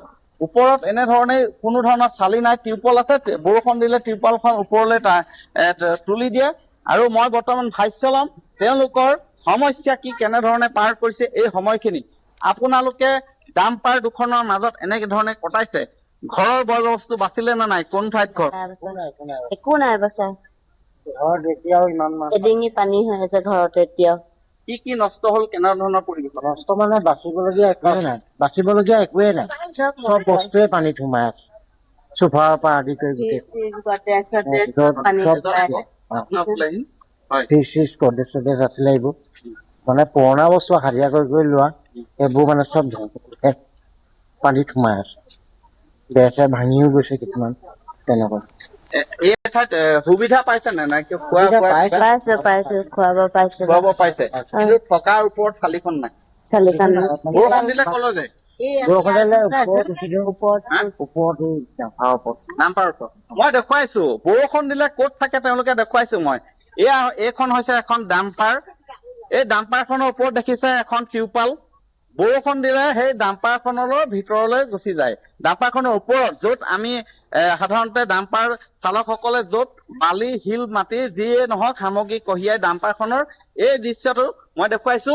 ওপৰত এনেধৰণে কোনো ধৰণৰ চালি নাই, টিউবৱেল আছে। বৰষুণ দিলে টিউবৱেলখন ওপৰলৈ তুলি দিয়ে। আৰু মই বৰ্তমান ভাষ্য ল'ম তেওঁলোকৰ সমস্যা কি, কেনেধৰণে পাৰ কৰিছে এই সময়খিনি। আপোনালোকে ডাম্পাৰ দুখনৰ মাজত এনেকে ধৰণে কটাইছে। ঘৰৰ বয় বস্তু বাচিলে নে নাই? কোন ঠাইত ঘৰ? একো নাই বাচা। ঘৰত এতিয়াও ইমান এডিঙি পানী হৈ আছে ঘৰতে এতিয়াও। কি নষ্ট হ'ল? কেনেধৰণৰ পৰিৱেশ নষ্ট? মানে বাচিবলগীয়া একোৱে নাই, বাচিবলগীয়া একোৱে নাই। চব বস্তুৱে পানীত সোমাই আছে, চোফাৰ পৰা আদি কৰি গোটেই ফ্ৰিজ কৰ্ডেজ চৰ্ডেজ আছিলে। এইবোৰ মানে পুৰণা বস্তু হাজিৰা কৰি লোৱা, এইবোৰ মানে চব পানীত সোমাই আছে। বেৰ চেৰ ভাঙিও গৈছে কিছুমান তেনেকুৱা। এই ঠাইত সুবিধা পাইছে নে নাই? পাইছে, খোৱা বোৱা পাইছে। কিন্তু থকাৰ ওপৰত চালিখন নাই। চালিখন বৰষুণ দিলে কলৈ যায়? মই দেখুৱাইছো বৰষুণ দিলে ক'ত থাকে তেওঁলোকে দেখুৱাইছো মই। এইখন হৈছে এখন ডাম্পাৰ। এই ডাম্পাৰখনৰ ওপৰত দেখিছে এখন টিউপাল। বৰষুণ দিলে সেই ডাম্পাৰখনলৈ ভিতৰলৈ গুচি যায়। ডাম্পাৰখনৰ ওপৰত য'ত আমি সাধাৰণতে ডাম্পাৰ চালকসকলে য'ত বালি শিল মাটি যিয়ে নহওক সামগ্ৰী কঢ়িয়াই ডাম্পাৰখনৰ এই দৃশ্যটো মই দেখুৱাইছো।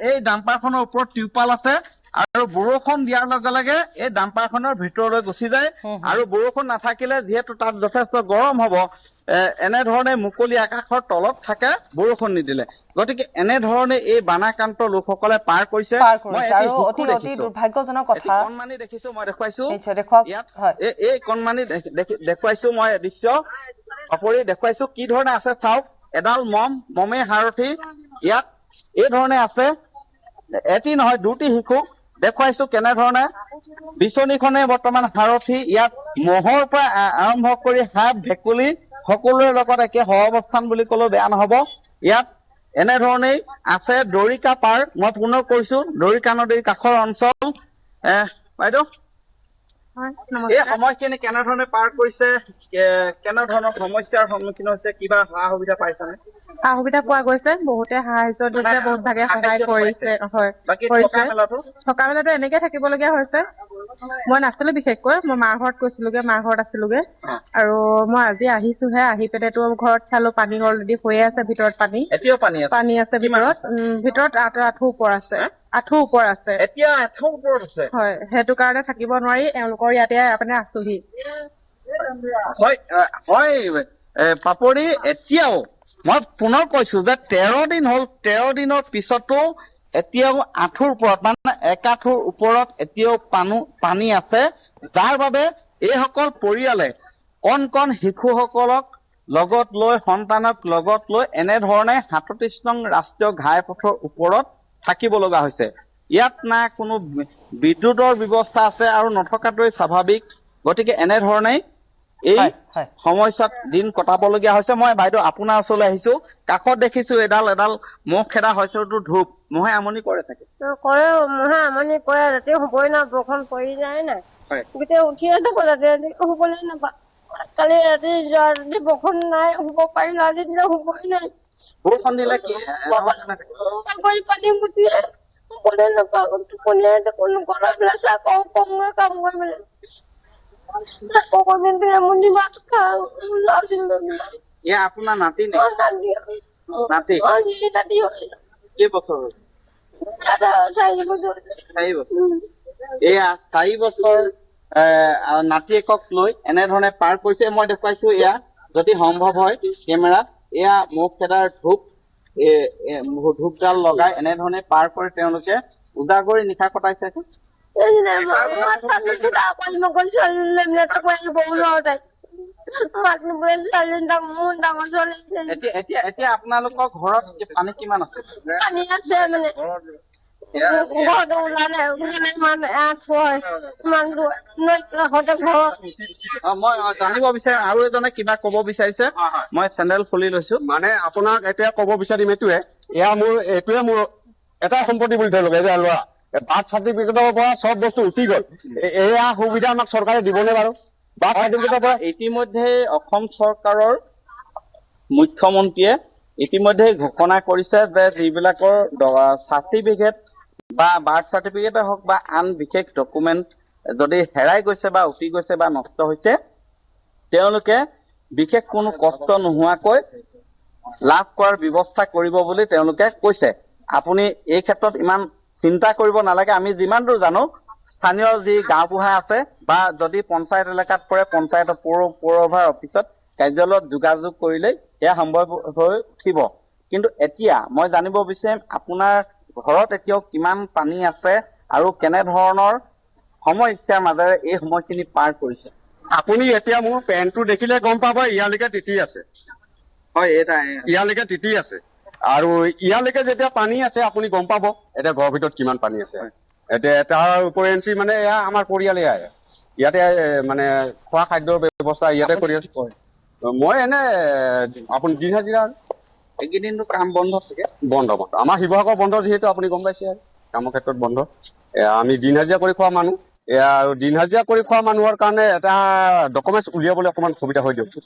এই ডাম্পাৰখনৰ ওপৰত টিউপাল আছে আৰু বৰষুণ দিয়াৰ লগে লগে এই ডাম্পাৰখনৰ ভিতৰলৈ গুচি যায়। আৰু বৰষুণ নাথাকিলে যিহেতু তাত যথেষ্ট গৰম হ'ব, এনেধৰণে মুকলি আকাশৰ তলত থাকে বৰষুণ নিদিলে। গতিকে এনেধৰণে এই বানাক্ৰান্ত লোকসকলে পাৰ কৰিছে। অতি দুৰ্ভাগ্যজনক কথা কণমানি দেখিছো, মই দেখুৱাইছো। এই কণমানি দেখুৱাইছো মই দৃশ্য অপৰি দেখুৱাইছো। কি ধৰণে আছে চাওক। এডাল মমে হাৰথি ইয়াত এই ধৰণে আছে। এটি নহয় দুটি শিশু দেখুৱাইছো কেনেধৰণে। বিচনীখনে বৰ্তমান হাৰথি। ইয়াত মহৰ পৰা আৰম্ভ কৰি সাপ ভেকুলী সকলোৰে লগত একে সহাৱস্থান বুলি ক'লেও বেয়া নহ'ব। ইয়াত এনেধৰণেই আছে দৰিকা পাৰ। মই পুনৰ কৈছো দৰিকা নদীৰ কাষৰ অঞ্চল। বাইদেউ, এই সময়খিনি কেনেধৰণে পাৰ কৰিছে, কেনেধৰণৰ সমস্যাৰ সন্মুখীন হৈছে, কিবা সা সুবিধা পাইছেনে? সা সুবিধা পোৱা গৈছে, বহুতে সাহায্য দিছে, বহুত ভাগে সহায় কৰিছে। হয়, থকা মেলাটো এনেকে থাকিবলগীয়া হৈছে। মই নাছিলো বিশেষকৈ, মই মাৰ ঘৰত গৈছিলোগে, মাৰ ঘৰত আছিলোগে। আৰু মই আজি আহিছোহে, আহি পেলাইতো ঘৰত চালো পানী অলৰেডি হৈয়ে আছে ভিতৰত। পানী আছে ভিতৰত আঁঠু ওপৰ আছে। হয়, সেইটো কাৰণে থাকিব নোৱাৰি এওঁলোকৰ ইয়াতে মানে আছোহি। হয় পাপৰি, এতিয়াও মই পুনৰ কৈছো যে ১৩ দিন হ'ল, ১৩ দিনৰ পিছতো এতিয়াও আঁঠুৰ ওপৰত মানে একাঠুৰ ওপৰত এতিয়াও পানী আছে। যাৰ বাবে এইসকল পৰিয়ালে কণ শিশুসকলক লগত লৈ, সন্তানক লগত লৈ এনেধৰণে ৩৭ নং ৰাষ্ট্ৰীয় ঘাইপথৰ ওপৰত থাকিব লগা হৈছে। ইয়াত না কোনো বিদ্যুতৰ ব্যৱস্থা আছে আৰু নথকাটোৱে স্বাভাৱিক। গতিকে এনেধৰণেই এই সময়ছোৱাত দিন কটাবলগীয়া হৈছে। মই বাইদেউ আপোনাৰ ওচৰলৈ আহিছো, কাষত দেখিছো এডাল মহ খেদা হৈছেতো ধূপ, মহে আমনি কৰে চাগে? কৰে, মহে আমনি কৰে, ৰাতি শুবই না, বৰষুণ পৰি যায় না, গোটেই উঠিয়ে থাকো, ৰাতি শুবলৈ নাপাওঁ। কালি ৰাতি যোৱা ৰাতি বৰষুণ নাই, শুব পাৰিলো, আজি দিলে শুবই নাই। বৰষুণ দিলে কি পানী মুঠিয়ে শুবলৈ নাপাওঁ, টোপনিয়াই থাকো, ঘৰৰ বিলাক চাহ কওঁ কমকৈ কাম কৰিবলৈ আপোনাৰ নাতি নাতি কেইবছৰ হ'ল? 4 বছৰ। এয়া 4 বছৰ নাতিয়েকক লৈ এনেধৰণে পাৰ কৰিছে। মই দেখুৱাইছো এয়া, যদি সম্ভৱ হয় কেমেৰাত, এয়া মুখ খেদাৰ ধূপডাল লগাই এনেধৰণে পাৰ কৰি তেওঁলোকে উজাগৰি নিশা কটাইছে। এতিয়া আপোনালোকৰ ঘৰত পানী কিমান আছে? পানী আছে মানে ঘৰত ওলা নাই, মই জানিব বিচাৰিম, আৰু এজনে কিবা কব বিচাৰিছে, মই চেণ্ডেল খুলি লৈছো। মানে আপোনাক এতিয়া কব বিচাৰিম এইটোৱে মোৰ এটাই সম্পত্তি বুলি তেওঁলোকে এতিয়া লোৱা বাৰ্থ চাৰ্টিফিকেটৰ পৰা চব বস্তু উঠি গ'ল। এয়া সুবিধা আমাক চৰকাৰে দিবনে বাৰু? বাৰ্থ চাৰ্টিফিকেটৰ পৰা ইতিমধ্যে অসম চৰকাৰৰ মুখ্যমন্ত্ৰীয়ে ইতিমধ্যে ঘোষণা কৰিছে যে যিবিলাকৰ চাৰ্টিফিকেট বা বাৰ্থ চাৰ্টিফিকেটে হওক বা আন বিশেষ ডকুমেণ্ট যদি হেৰাই গৈছে বা উঠি গৈছে বা নষ্ট হৈছে, তেওঁলোকে বিশেষ কোনো কষ্ট নোহোৱাকৈ লাভ কৰাৰ ব্যৱস্থা কৰিব বুলি তেওঁলোকে কৈছে। আপুনি এই ক্ষেত্ৰত ইমান চিন্তা কৰিব নালাগে। আমি যিমান দূৰ জানো, স্থানীয় যি গাঁওবুঢ়া আছে বা যদি পঞ্চায়ত এলেকাত পৰে, পঞ্চায়তৰ পৌৰসভাৰ অফিচত কাৰ্যালয়ত যোগাযোগ কৰিলেই এয়া সম্ভৱ হৈ উঠিব। কিন্তু এতিয়া মই জানিব বিচাৰিম, আপোনাৰ ঘৰত এতিয়াও কিমান পানী আছে আৰু কেনেধৰণৰ সমস্যাৰ মাজেৰে এই সময়খিনি পাৰ কৰিছে? আপুনি এতিয়া মোৰ পেণ্টটো দেখিলে গম পাব ইয়ালৈকে তিতি আছে। হয়, ইয়ালৈকে তিতি আছে, আৰু ইয়ালৈকে যেতিয়া পানী আছে আপুনি গম পাব এতিয়া ঘৰৰ ভিতৰত কিমান পানী আছে। এতিয়া তাৰ উপৰেঞ্চি মানে এয়া আমাৰ পৰিয়ালে ইয়াতে মানে খোৱা খাদ্যৰ ব্যৱস্থা ইয়াতে কৰি আছো। মই এনে আপুনি দিন হাজিৰা, এইকেইদিনটো কাম বন্ধ চাগে? বন্ধ আমাৰ শিৱসাগৰ বন্ধ, যিহেতু আপুনি গম পাইছে কামৰ ক্ষেত্ৰত বন্ধ। আমি দিন হাজিৰা কৰি খোৱা মানুহ, আৰু দিন হাজিৰা কৰি খোৱা মানুহৰ কাৰণে এটা ডকুমেণ্টছ উলিয়াবলৈ অকণমান সুবিধা হৈ দিয়কচোন।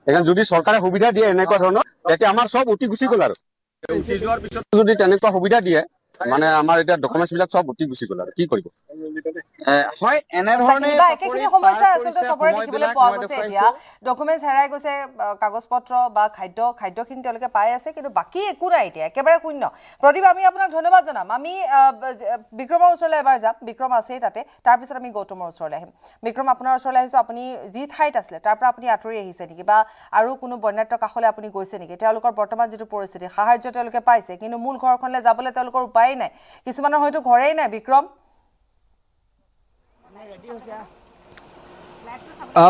সেইকাৰণে যদি চৰকাৰে সুবিধা দিয়ে এনেকুৱা ধৰণৰ, তেতিয়া আমাৰ চব উঠি গুচি গ'ল। আৰু উঠি যোৱাৰ পিছত যদি তেনেকুৱা সুবিধা দিয়ে, মানে আমাৰ এতিয়া ডকুমেণ্টছ বিলাক চব উঠি গুচি গ'ল, আৰু কি কৰিব? হয়, এনেধৰণে একেখিনি সমস্যা আচলতে চবৰে দেখিবলৈ পোৱা গৈছে। এতিয়া ডকুমেণ্টছ হেৰাই গৈছে, কাগজ পত্ৰ বা খাদ্যখিনি তেওঁলোকে পাই আছে, কিন্তু বাকী একো নাই, এতিয়া একেবাৰে শূন্য। প্ৰদীপ, আমি আপোনাক ধন্যবাদ জনাম। আমি বিক্ৰমৰ ওচৰলৈ এবাৰ যাম, বিক্ৰম আছেই তাতে, তাৰপিছত আমি গৌতমৰ ওচৰলৈ আহিম। বিক্ৰম, আপোনাৰ ওচৰলৈ আহিছোঁ। আপুনি যি ঠাইত আছিলে তাৰ পৰা আপুনি আঁতৰি আহিছে নেকি, বা আৰু কোনো বন্যাত্মৰ কাষলৈ আপুনি গৈছে নেকি? তেওঁলোকৰ বৰ্তমান যিটো পৰিস্থিতি, সাহায্য তেওঁলোকে পাইছে, কিন্তু মূল ঘৰখনলৈ যাবলৈ তেওঁলোকৰ উপায়েই নাই, কিছুমানৰ হয়তো ঘৰেই নাই। বিক্ৰম,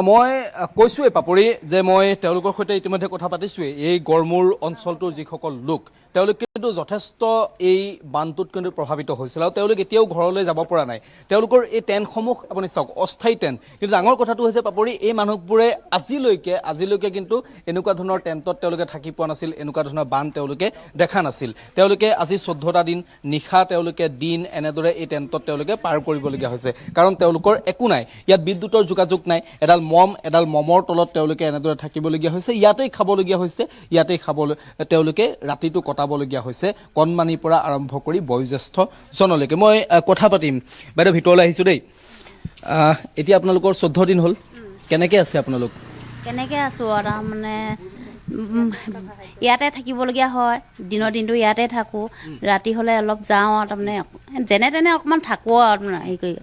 মই কৈছোঁৱেই পাপৰি যে মই তেওঁলোকৰ সৈতে ইতিমধ্যে কথা পাতিছোঁৱেই। এই গড়মূৰ অঞ্চলটোৰ যিসকল লোক, তেওঁলোক কিন্তু যথেষ্ট এই বানটোত কিন্তু প্ৰভাৱিত হৈছিল, আৰু তেওঁলোক এতিয়াও ঘৰলৈ যাব পৰা নাই। তেওঁলোকৰ এই টেণ্টসমূহ আপুনি চাওক, অস্থায়ী টেণ্ট। কিন্তু ডাঙৰ কথাটো হৈছে পাপৰি, এই মানুহবোৰে আজিলৈকে কিন্তু এনেকুৱা ধৰণৰ টেণ্টত তেওঁলোকে থাকি পোৱা নাছিল, এনেকুৱা ধৰণৰ বান তেওঁলোকে দেখা নাছিল। তেওঁলোকে আজি 14টা দিন নিশা, তেওঁলোকে দিন এনেদৰে এই টেণ্টত তেওঁলোকে পাৰ কৰিবলগীয়া হৈছে, কাৰণ তেওঁলোকৰ একো নাই। ইয়াত বিদ্যুতৰ যোগাযোগ নাই, এডাল মমৰ তলত তেওঁলোকে এনেদৰে থাকিবলগীয়া হৈছে, ইয়াতেই খাবলগীয়া হৈছে, তেওঁলোকে ৰাতিটো কটাবলগীয়া হৈছে, কণমানিৰ পৰা আৰম্ভ কৰি বয়োজ্যেষ্ঠজনলৈকে। মই কথা পাতিম। বাইদেউ, ভিতৰলৈ আহিছোঁ দেই। এতিয়া আপোনালোকৰ 14 দিন হ'ল, কেনেকৈ আছে আপোনালোক? কেনেকৈ আছোঁ আৰু তাৰমানে ইয়াতে থাকিবলগীয়া হয়, দিনটো ইয়াতে থাকোঁ, ৰাতি হ'লে অলপ যাওঁ, আৰু তাৰমানে যেনে তেনে অকণমান থাকোঁ আৰু হেৰি কৰি।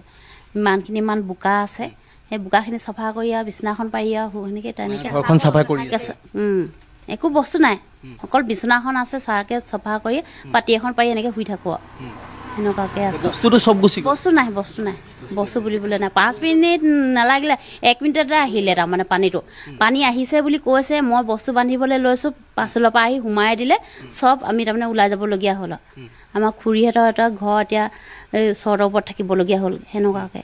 ইমান বোকা আছে, সেই বোকাখিনি চফা কৰি আৰু বিচনাখন পাৰি আৰু সেনেকৈ তেনেকৈ ঘৰখন চাফা কৰি একো বস্তু নাই, অকল বিচনাখন আছে, চাহকৈ চফা কৰি পাতি এখন পাৰি এনেকৈ শুই থাকোঁ আৰু সেনেকুৱাকৈ আছোঁ। বস্তু নাই বস্তু বুলিবলৈ নাই। 5 মিনিট নালাগিলে, 1 মিনিটতে আহিলে তাৰমানে পানী আহিছে বুলি কৈছে। মই বস্তু বান্ধিবলৈ লৈছোঁ, পাছলৰ পৰা আহি সোমাই দিলে চব। আমি তাৰমানে ওলাই যাবলগীয়া হ'ল আৰু আমাৰ খুৰীহঁতৰ এটা ঘৰ এতিয়া এই চৰৰ ওপৰত থাকিবলগীয়া হ'ল সেনেকুৱাকৈ।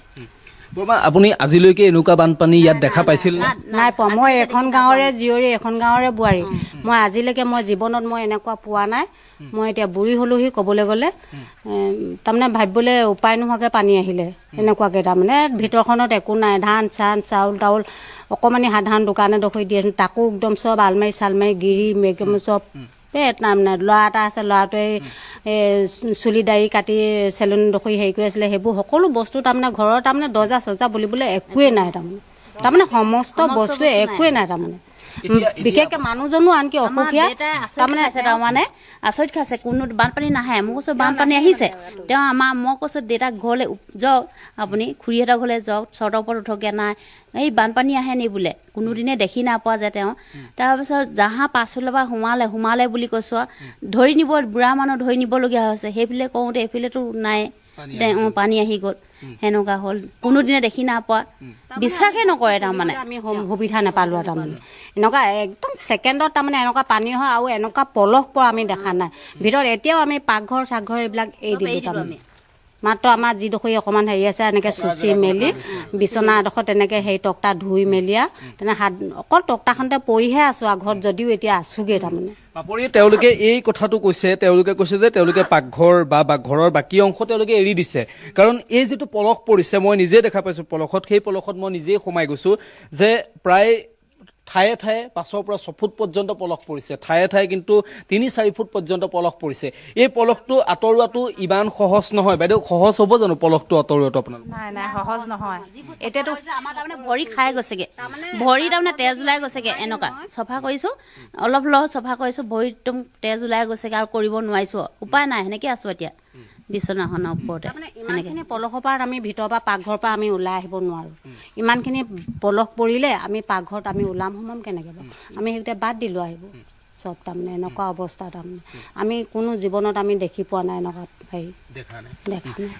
বৰমা আপুনি আজিলৈকে এনেকুৱা বানপানী ইয়াত দেখা পাইছিল নাই পোৱা মই এখন গাঁৱৰে জীয়ৰী এখন গাঁৱৰে বোৱাৰী মই আজিলৈকে মই জীৱনত মই এনেকুৱা পোৱা নাই মই এতিয়া বুঢ়ী হ'লোহি ক'বলৈ গ'লে তাৰমানে ভাবিবলৈ উপায় নোহোৱাকৈ পানী আহিলে এনেকুৱাকৈ তাৰমানে ভিতৰখনত একো নাই ধান চান চাউল তাউল অকণমানি সাধাৰণ দোকানে দখৰি দিয়ে তাকো একদম চব আলমাৰি চালমাৰি গিৰি মেগম চব তাৰমানে ল'ৰা এটা আছে ল'ৰাটোৱে চুলি দাড়ি কাটি চেলুন দখৰি হেৰি কৰি আছিলে সেইবোৰ সকলো বস্তু তাৰমানে ঘৰৰ তাৰমানে দৰ্জা চৰ্জা বুলিবলৈ একোৱেই নাই তাৰমানে সমস্ত বস্তুৱে একোৱেই নাই তাৰমানে বিশেষকৈ মানুহজনো আনকি অসুখীয়া তাৰমানে আছে তাৰমানে আচৰিত খাইছে কোনো বানপানী নাহে মোক কৈছোঁ বানপানী আহিছে তেওঁ মই কৈছোঁ দেউতাক ঘৰলৈ যাওক আপুনি খুৰীহঁতৰ ঘৰলৈ যাওক চৰ্তৰ ওপৰত উঠকে নাই এই বানপানী আহে নি বোলে কোনোদিনে দেখি নাপোৱা যে তেওঁ তাৰপিছত জাহা পাছফালৰ পৰা সোমালে বুলি কৈছোঁ ধৰি নিব বুঢ়া মানুহ ধৰি নিবলগীয়া হৈছে সেইফালে কওঁতে এইফালেতো নাই পানী আহি গ'ল সেনেকুৱা হ'ল কোনোদিনে দেখি নাপোৱা বিশ্বাসেই নকৰে তাৰমানে আমি সুবিধা নাপালোঁ তাৰমানে এনেকুৱা একদম ছেকেণ্ডত তাৰমানে এনেকুৱা পানী হয় আৰু এনেকুৱা পলস পৰা আমি দেখা নাই ভিতৰত এতিয়াও আমি পাকঘৰ চাকঘৰ এইবিলাক এৰি দিলোঁ তাৰমানে মাত্ৰ আমাৰ যিডোখৰ অকণমান হেৰি আছে এনেকৈ চুচি মেলি বিচনা এডোখৰ তেনেকৈ সেই টক্তা ধুই মেলিয়া তেনে হাত অকল টক্তাখনতে পৰিহে আছোঁ আৰু ঘৰত যদিও এতিয়া আছোগৈ তাৰমানে পাপৰি তেওঁলোকে এই কথাটো কৈছে যে তেওঁলোকে পাকঘৰ বা ঘৰৰ বাকী অংশ তেওঁলোকে এৰি দিছে কাৰণ এই যিটো পলস পৰিছে মই নিজে দেখা পাইছোঁ পলসত সেই পলসত মই নিজেই সোমাই গৈছোঁ যে প্ৰায় ঠায়ে ঠায়ে 5 পৰা 6 ফুট পৰ্যন্ত পলস পৰিছে ঠায়ে ঠায়ে কিন্তু 3-4 ফুট পৰ্যন্ত পলস পৰিছে এই পলসটো আঁতৰোৱাটো ইমান সহজ নহয় বাইদেউ সহজ হ'ব জানো পলসটো আঁতৰোৱাটো আপোনালোক নাই সহজ নহয় এতিয়াতো আমাৰ তাৰমানে ভৰি খাই গৈছেগৈ ভৰি তাৰমানে তেজ ওলাই গৈছেগৈ এনেকুৱা চফা কৰিছোঁ অলপ চফা কৰিছোঁ ভৰিত একদম তেজ ওলাই গৈছেগৈ আৰু কৰিব নোৱাৰিছোঁ উপায় নাই সেনেকৈ আছোঁ এতিয়া বিচনাখনৰ ওপৰতে ইমানখিনি পলসৰ পৰা আমি ভিতৰৰ পৰা পাকঘৰৰ পৰা আমি ওলাই আহিব নোৱাৰোঁ ইমানখিনি পলস পৰিলে আমি পাকঘৰত আমি ওলাম সোমাম কেনেকৈ বাৰু আমি সেইকেইটা বাদ দিলোঁ আহিব চব তাৰমানে এনেকুৱা অৱস্থা তাৰমানে আমি কোনো জীৱনত আমি দেখি পোৱা নাই এনেকুৱা হেৰি দেখা নাই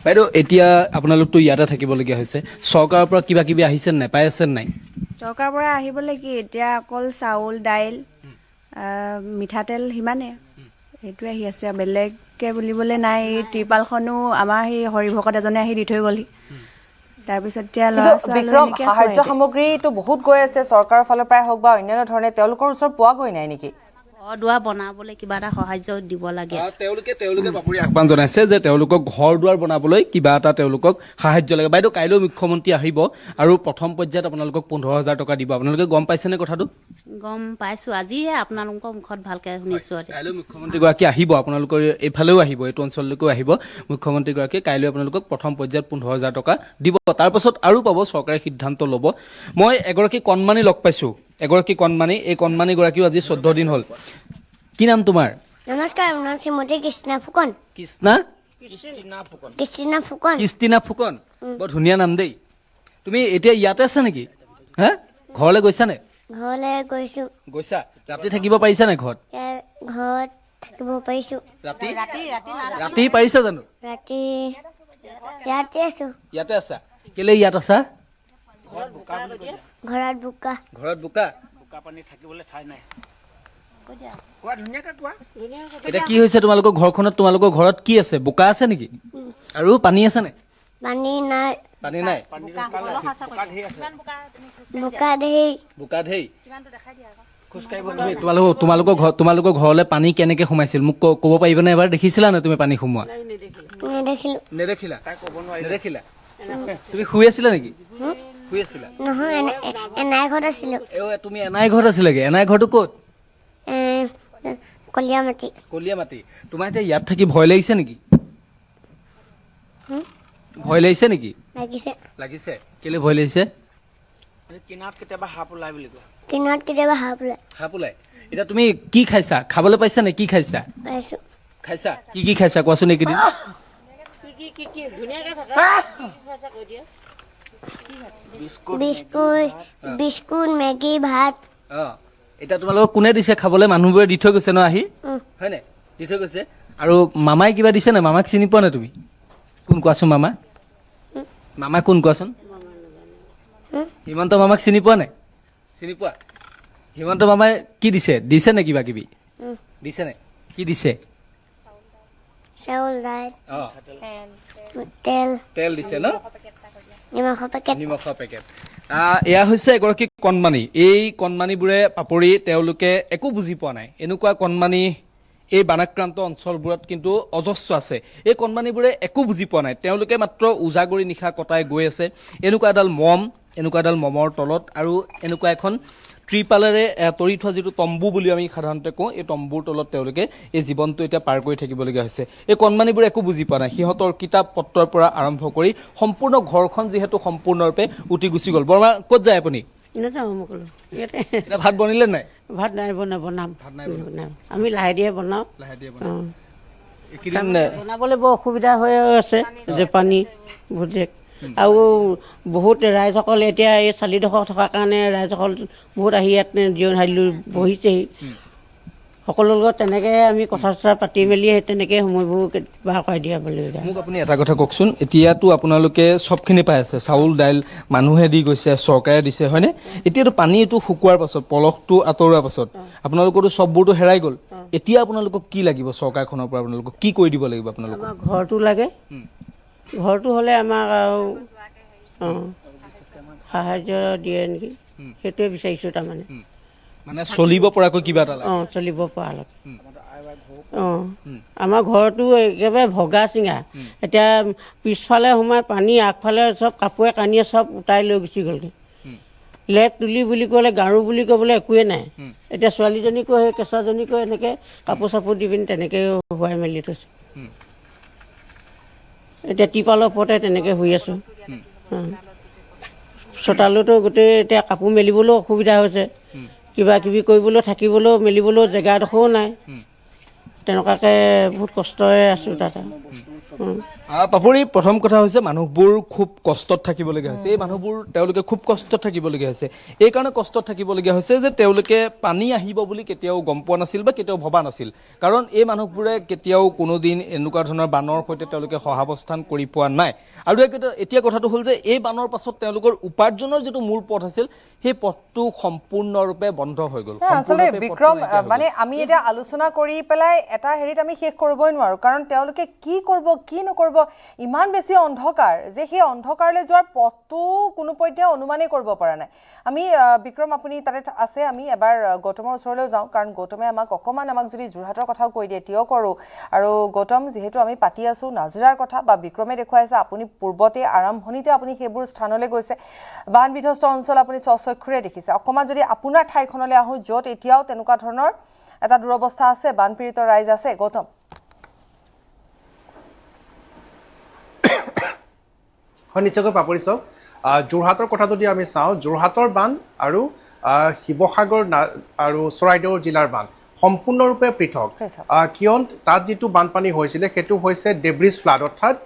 বাইদেউ এতিয়া আপোনালোকতো ইয়াতে থাকিবলগীয়া হৈছে চৰকাৰৰ পৰা কিবা কিবি আহিছে নাই পাই আছে নাই চৰকাৰৰ পৰা আহিবলৈ কি এতিয়া অকল চাউল দাইল মিঠাতেল সিমানে সেইটোৱে আহি আছে বেলেগকৈ বুলিবলৈ নাই এই ত্ৰিপালখনো আমাৰ সেই হৰিভকত এজনে আহি দি থৈ গ'লহি তাৰপিছত এতিয়া বিক্ৰম সাহায্য সামগ্ৰীটো বহুত গৈ আছে চৰকাৰৰ ফালৰ পৰাই হওক বা অন্যান্য ধৰণে তেওঁলোকৰ ওচৰত পোৱা গৈ নাই নেকি ঘৰ দুৱাৰ বনাবলৈ কিবা এটা সাহায্য দিব লাগে তেওঁলোকে বাপুৰি আহ্বান জনাইছে যে তেওঁলোকক ঘৰ দুৱাৰ বনাবলৈ কিবা এটা তেওঁলোকক সাহায্য লাগে বাইদেউ কাইলৈ মুখ্যমন্ত্ৰী আহিব আৰু প্ৰথম পৰ্যায়ত আপোনালোকক 15,000 টকা দিব আপোনালোকে গম পাইছেনে কথাটো গম পাইছোঁ আজিহে আপোনালোকৰ মুখত ভালকৈ শুনিছোঁ কাইলৈ মুখ্যমন্ত্ৰীগৰাকী আহিব আপোনালোকৰ এইফালেও আহিব এইটো অঞ্চললৈকেও আহিব মুখ্যমন্ত্ৰীগৰাকীয়ে কাইলৈ আপোনালোকক প্ৰথম পৰ্যায়ত 15,000 টকা দিব তাৰপাছত আৰু পাব চৰকাৰে সিদ্ধান্ত ল'ব মই এগৰাকী কণমানি লগ পাইছোঁ এগৰাকী কণমানি এই কণমানিগৰাকীও আজি 14 দিন হ'ল কি নাম তোমাৰ নমস্কাৰ মোৰ নাম শ্ৰীমতী কৃষ্ণা ফুকন কৃষ্ণা ফুকন বৰ ধুনীয়া নাম দেই তুমি এতিয়া ইয়াতে আছা নেকি হা ঘৰলৈ গৈছানে ঘৰলৈ গৈছা ৰাতি থাকিব পাৰিছা নে ঘৰত থাকিব পাৰিছোঁ ৰাতি পাৰিছা জানো ইয়াতে আছা কেলে ইয়াত আছা ঘৰত বোকা পানী থাকিবলৈ ঠাই নাই এতিয়া কি হৈছে তোমালোকৰ ঘৰখনত তোমালোকৰ ঘৰত কি আছে বোকা আছে নেকি আৰু পানী আছে নে পানী নাই বোকা ধেই তোমালোকৰ ঘৰলৈ পানী কেনেকে সোমাইছিল মোক ক'ব পাৰিবানে এবাৰ দেখিছিলা নে তুমি পানী সোমোৱা নেদেখিলা তুমি শুই আছিলা নেকি তুমি এনাই ঘৰত আছিলাগে এনাই ঘৰটো ক'ত কলিয়ামাটি তোমাৰ এতিয়া ইয়াত থাকি ভয় লাগিছে নেকি লাগিছে কেলে ভয় লাগিছে কিনাৰত কেতিয়াবা সাপ ওলাই এতিয়া তুমি কি খাইছা খাবলৈ পাইছা নে কি খাইছা কি খাইছা কোৱাচোন এইকেইদিন বিস্কুট মেগী ভাত এতিয়া তোমালোকক কোনে দিছে খাবলৈ মানুহবোৰে দি থৈ গৈছে ন আহি হয়নে দি থৈ গৈছে আৰু মামাই কিবা দিছে নে মামাক চিনি পোৱা নে তুমি কোন কোৱাচোন মামা কোন কোৱাচোন হিমন্ত মামাক চিনি পোৱা নাই চিনি পোৱা হিমন্ত মামাই কি দিছে নে কিবা কিবি দিছে নে কি দিছে চাউল দাইল তেল দিছে ন নিমখৰ পেকেট এয়া হৈছে এগৰাকী কণমানি এই কণমানিবোৰে পাপৰি তেওঁলোকে একো বুজি পোৱা নাই এনেকুৱা কণমানি এই বানাক্ৰান্ত অঞ্চলবোৰত কিন্তু অজস্ৰ আছে এই কণমানিবোৰে একো বুজি পোৱা নাই তেওঁলোকে মাত্ৰ উজাগৰি নিশা কটাই গৈ আছে এনেকুৱা এডাল মমৰ তলত আৰু এনেকুৱা এখন ত্ৰিপালেৰে তৰি থোৱা যিটো তম্বু বুলি আমি সাধাৰণতে কওঁ এই তম্বুৰ তলত তেওঁলোকে এই জীৱনটো এতিয়া পাৰ কৰি থাকিবলগীয়া হৈছে এই কণমানিবোৰে একো বুজি পোৱা নাই সিহঁতৰ কিতাপ পত্ৰৰ পৰা আৰম্ভ কৰি সম্পূৰ্ণ ঘৰখন যিহেতু সম্পূৰ্ণৰূপে উটি গুচি গ'ল বৰমা ক'ত যায় আপুনি নাযাওঁ মোক এতিয়া ভাত বনিলে নাই ভাত নাই বনাম আমি লাহে দিয়ে বনাওঁ বনাবলৈ বৰ অসুবিধা হৈ আছে যে পানী বুজেক আৰু বহুত ৰাইজসকল এতিয়া এই চালিডোখৰ থকাৰ কাৰণে ৰাইজসকল বহুত আহি ইয়াত জিৰণি হালি বহিছেহি সকলো লগত তেনেকৈ আমি কথা চথা পাতি মেলি তেনেকৈ সময়বোৰ বাৰ কৰাই দিয়াবলগীয়া মোক আপুনি এটা কথা কওকচোন এতিয়াতো আপোনালোকে চবখিনি পাই আছে চাউল দাইল মানুহে দি গৈছে চৰকাৰে দিছে হয়নে এতিয়াতো পানী এইটো শুকোৱাৰ পাছত পলসটো আঁতৰোৱাৰ পাছত আপোনালোকৰতো চববোৰতো হেৰাই গ'ল এতিয়া আপোনালোকক কি লাগিব চৰকাৰখনৰ পৰা আপোনালোকক কি কৰি দিব লাগিব আপোনালোকক ঘৰটো লাগে ঘৰটো হ'লে আমাক আৰু সাহাৰ্য দিয়ে নেকি সেইটোৱে বিচাৰিছোঁ তাৰমানে মানে চলিব পৰাকৈ কিবা এটা চলিব পৰালৈকে আমাৰ ঘৰটো একেবাৰে ভগা চিঙা এতিয়া পিছফালে সোমাই পানী আগফালে চব কাপোৰে কানিয়ে চব উটাই লৈ গুচি গ'লগৈ লেপ তুলি বুলি ক'লে গাৰু বুলি ক'বলৈ একোৱে নাই এতিয়া ছোৱালীজনীকো সেই কেঁচাজনীকো এনেকৈ কাপোৰ চাপোৰ দি পিনি তেনেকৈ শুৱাই মেলি থৈছোঁ এতিয়া টিপালৰ ওপৰতে তেনেকৈ শুই আছোঁ চোতালতো গোটেই এতিয়া কাপোৰ মেলিবলৈও অসুবিধা হৈছে কিবা কিবি কৰিবলৈও থাকিবলৈও মেলিবলৈও জেগাডোখৰো নাই তেনেকুৱাকৈ বহুত কষ্টৰে আছোঁ তাত পাপৰি প্ৰথম কথা হৈছে মানুহবোৰ খুব কষ্টত থাকিবলগীয়া হৈছে এই মানুহবোৰ তেওঁলোকে খুব কষ্টত থাকিবলগীয়া হৈছে এই কাৰণে কষ্টত থাকিবলগীয়া হৈছে যে তেওঁলোকে পানী আহিব বুলি কেতিয়াও গম পোৱা নাছিল বা কেতিয়াও ভবা নাছিল কাৰণ এই মানুহবোৰে কেতিয়াও কোনোদিন এনেকুৱা ধৰণৰ বানৰ সৈতে তেওঁলোকে সহাৱস্থান কৰি পোৱা নাই আৰু এতিয়া কথাটো হ'ল যে এই বানৰ পাছত তেওঁলোকৰ উপাৰ্জনৰ যিটো মূল পথ আছিল সেই পথটো সম্পূৰ্ণৰূপে বন্ধ হৈ গ'ল আচলতে বিক্ৰম মানে আমি এতিয়া আলোচনা কৰি পেলাই এটা হেৰিত আমি শেষ কৰিবই নোৱাৰোঁ কাৰণ তেওঁলোকে কি কৰিব কি নকৰিব ইমান বেছি অন্ধকাৰ যে সেই অন্ধকাৰলৈ যোৱাৰ পথটো কোনোপধ্যে অনুমানেই কৰিব পৰা নাই আমি বিক্ৰম আপুনি তাতে আছে আমি এবাৰ গৌতমৰ ওচৰলৈ যাওঁ কাৰণ গৌতমে আমাক যদি যোৰহাটৰ কথাও কৈ দিয়ে তিয় কৰোঁ আৰু গৌতম যিহেতু আমি পাতি আছোঁ নাজিৰাৰ কথা বা বিক্ৰমে দেখুৱাইছে আপুনি পূৰ্বতে আৰম্ভণিতে আপুনি সেইবোৰ স্থানলৈ গৈছে বান বিধ্বস্ত অঞ্চল আপুনি স্বচক্ষুৰে দেখিছে অকণমান যদি আপোনাৰ ঠাইখনলৈ আহোঁ য'ত এতিয়াও তেনেকুৱা ধৰণৰ এটা দুৰৱস্থা আছে বানপীড়িত ৰাইজ আছে গৌতম হয় নিশ্চয়কৈ পাপৰি চাওক যোৰহাটৰ কথা যদি আমি চাওঁ যোৰহাটৰ বান আৰু শিৱসাগৰ আৰু চৰাইদেউ জিলাৰ বান সম্পূৰ্ণৰূপে পৃথক কিয়নো তাত যিটো বানপানী হৈছিলে সেইটো হৈছে ডেব্ৰিজ ফ্লাড অৰ্থাৎ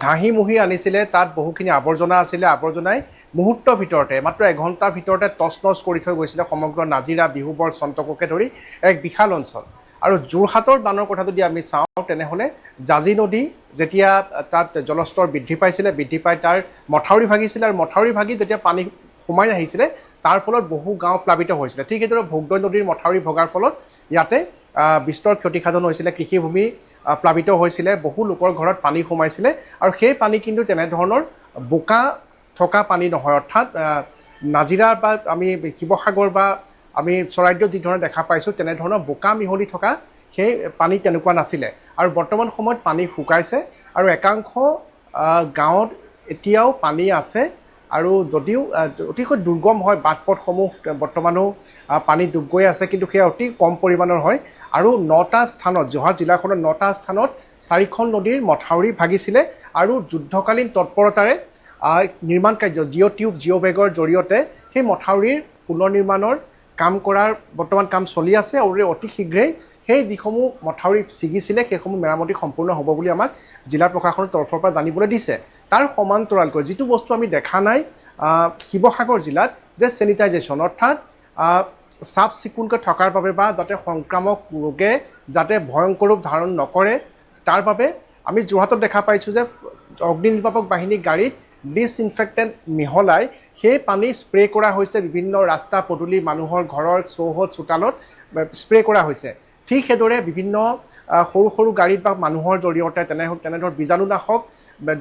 ধাহি মুহি আনিছিলে তাত বহুখিনি আৱৰ্জনা আছিলে আৱৰ্জনাই মুহূৰ্তৰ ভিতৰতে মাত্ৰ এঘণ্টাৰ ভিতৰতে টচ নচ কৰি থৈ গৈছিলে সমগ্ৰ নাজিৰা বিহুবৰ চন্তককে ধৰি এক বিশাল অঞ্চল আৰু যোৰহাটৰ বানৰ কথা যদি আমি চাওঁ তেনেহ'লে জাজি নদী যেতিয়া তাত জলস্তৰ বৃদ্ধি পাই তাৰ মথাউৰি ভাগিছিলে আৰু মথাউৰি ভাগি যেতিয়া পানী সোমাই আহিছিলে তাৰ ফলত বহু গাঁও প্লাবিত হৈছিলে ঠিক সেইদৰে ভোগদৈ নদীৰ মথাউৰি ভগাৰ ফলত ইয়াতে বিস্তৰ ক্ষতিসাধন হৈছিলে কৃষিভূমি প্লাবিত হৈছিলে বহু লোকৰ ঘৰত পানী সোমাইছিলে আৰু সেই পানী কিন্তু তেনেধৰণৰ বোকা থকা পানী নহয় অৰ্থাৎ নাজিৰা বা আমি শিৱসাগৰ বা আমি চৰাইদেউত যি ধৰণে দেখা পাইছোঁ তেনেধৰণৰ বোকা মিহলি থকা সেই পানী তেনেকুৱা নাছিলে আৰু বৰ্তমান সময়ত পানী শুকাইছে আৰু একাংশ গাঁৱত এতিয়াও পানী আছে আৰু যদিও অতিকৈ দুৰ্গম হয় বাট পথসমূহ বৰ্তমানো পানী ডুব গৈ আছে কিন্তু সেয়া অতি কম পৰিমাণৰ হয় আৰু 9টা স্থানত যোৰহাট জিলাখনৰ 9টা স্থানত 4খন নদীৰ মথাউৰি ভাগিছিলে আৰু যুদ্ধকালীন তৎপৰতাৰে নিৰ্মাণ কাৰ্য জিঅ' টিউব জিঅ' বেগৰ জৰিয়তে সেই মথাউৰিৰ পুনৰ নিৰ্মাণৰ কাম কৰাৰ বৰ্তমান কাম চলি আছে আৰু অতি শীঘ্ৰেই সেই যিসমূহ মথাউৰি ছিগিছিলে সেইসমূহ মেৰামতি সম্পূৰ্ণ হ'ব বুলি আমাক জিলা প্ৰশাসনৰ তৰফৰ পৰা জানিবলৈ দিছে তাৰ সমান্তৰালকৈ যিটো বস্তু আমি দেখা নাই শিৱসাগৰ জিলাত যে চেনিটাইজেশ্যন অৰ্থাৎ চাফ চিকুণকৈ থকাৰ বাবে বা যাতে সংক্ৰামক ৰোগে যাতে ভয়ংকৰ ৰূপ ধাৰণ নকৰে তাৰ বাবে আমি যোৰহাটত দেখা পাইছোঁ যে অগ্নি নিৰ্বাপক বাহিনী গাড়ীত ডিছইনফেক্টেণ্ট মিহলাই সেই পানী স্প্ৰে কৰা হৈছে বিভিন্ন ৰাস্তা পদূলি মানুহৰ ঘৰৰ চৌহদ চোতালত স্প্ৰে কৰা হৈছে ঠিক সেইদৰে বিভিন্ন সৰু সৰু গাড়ীত বা মানুহৰ জৰিয়তে তেনেধৰণৰ বীজাণুনাশক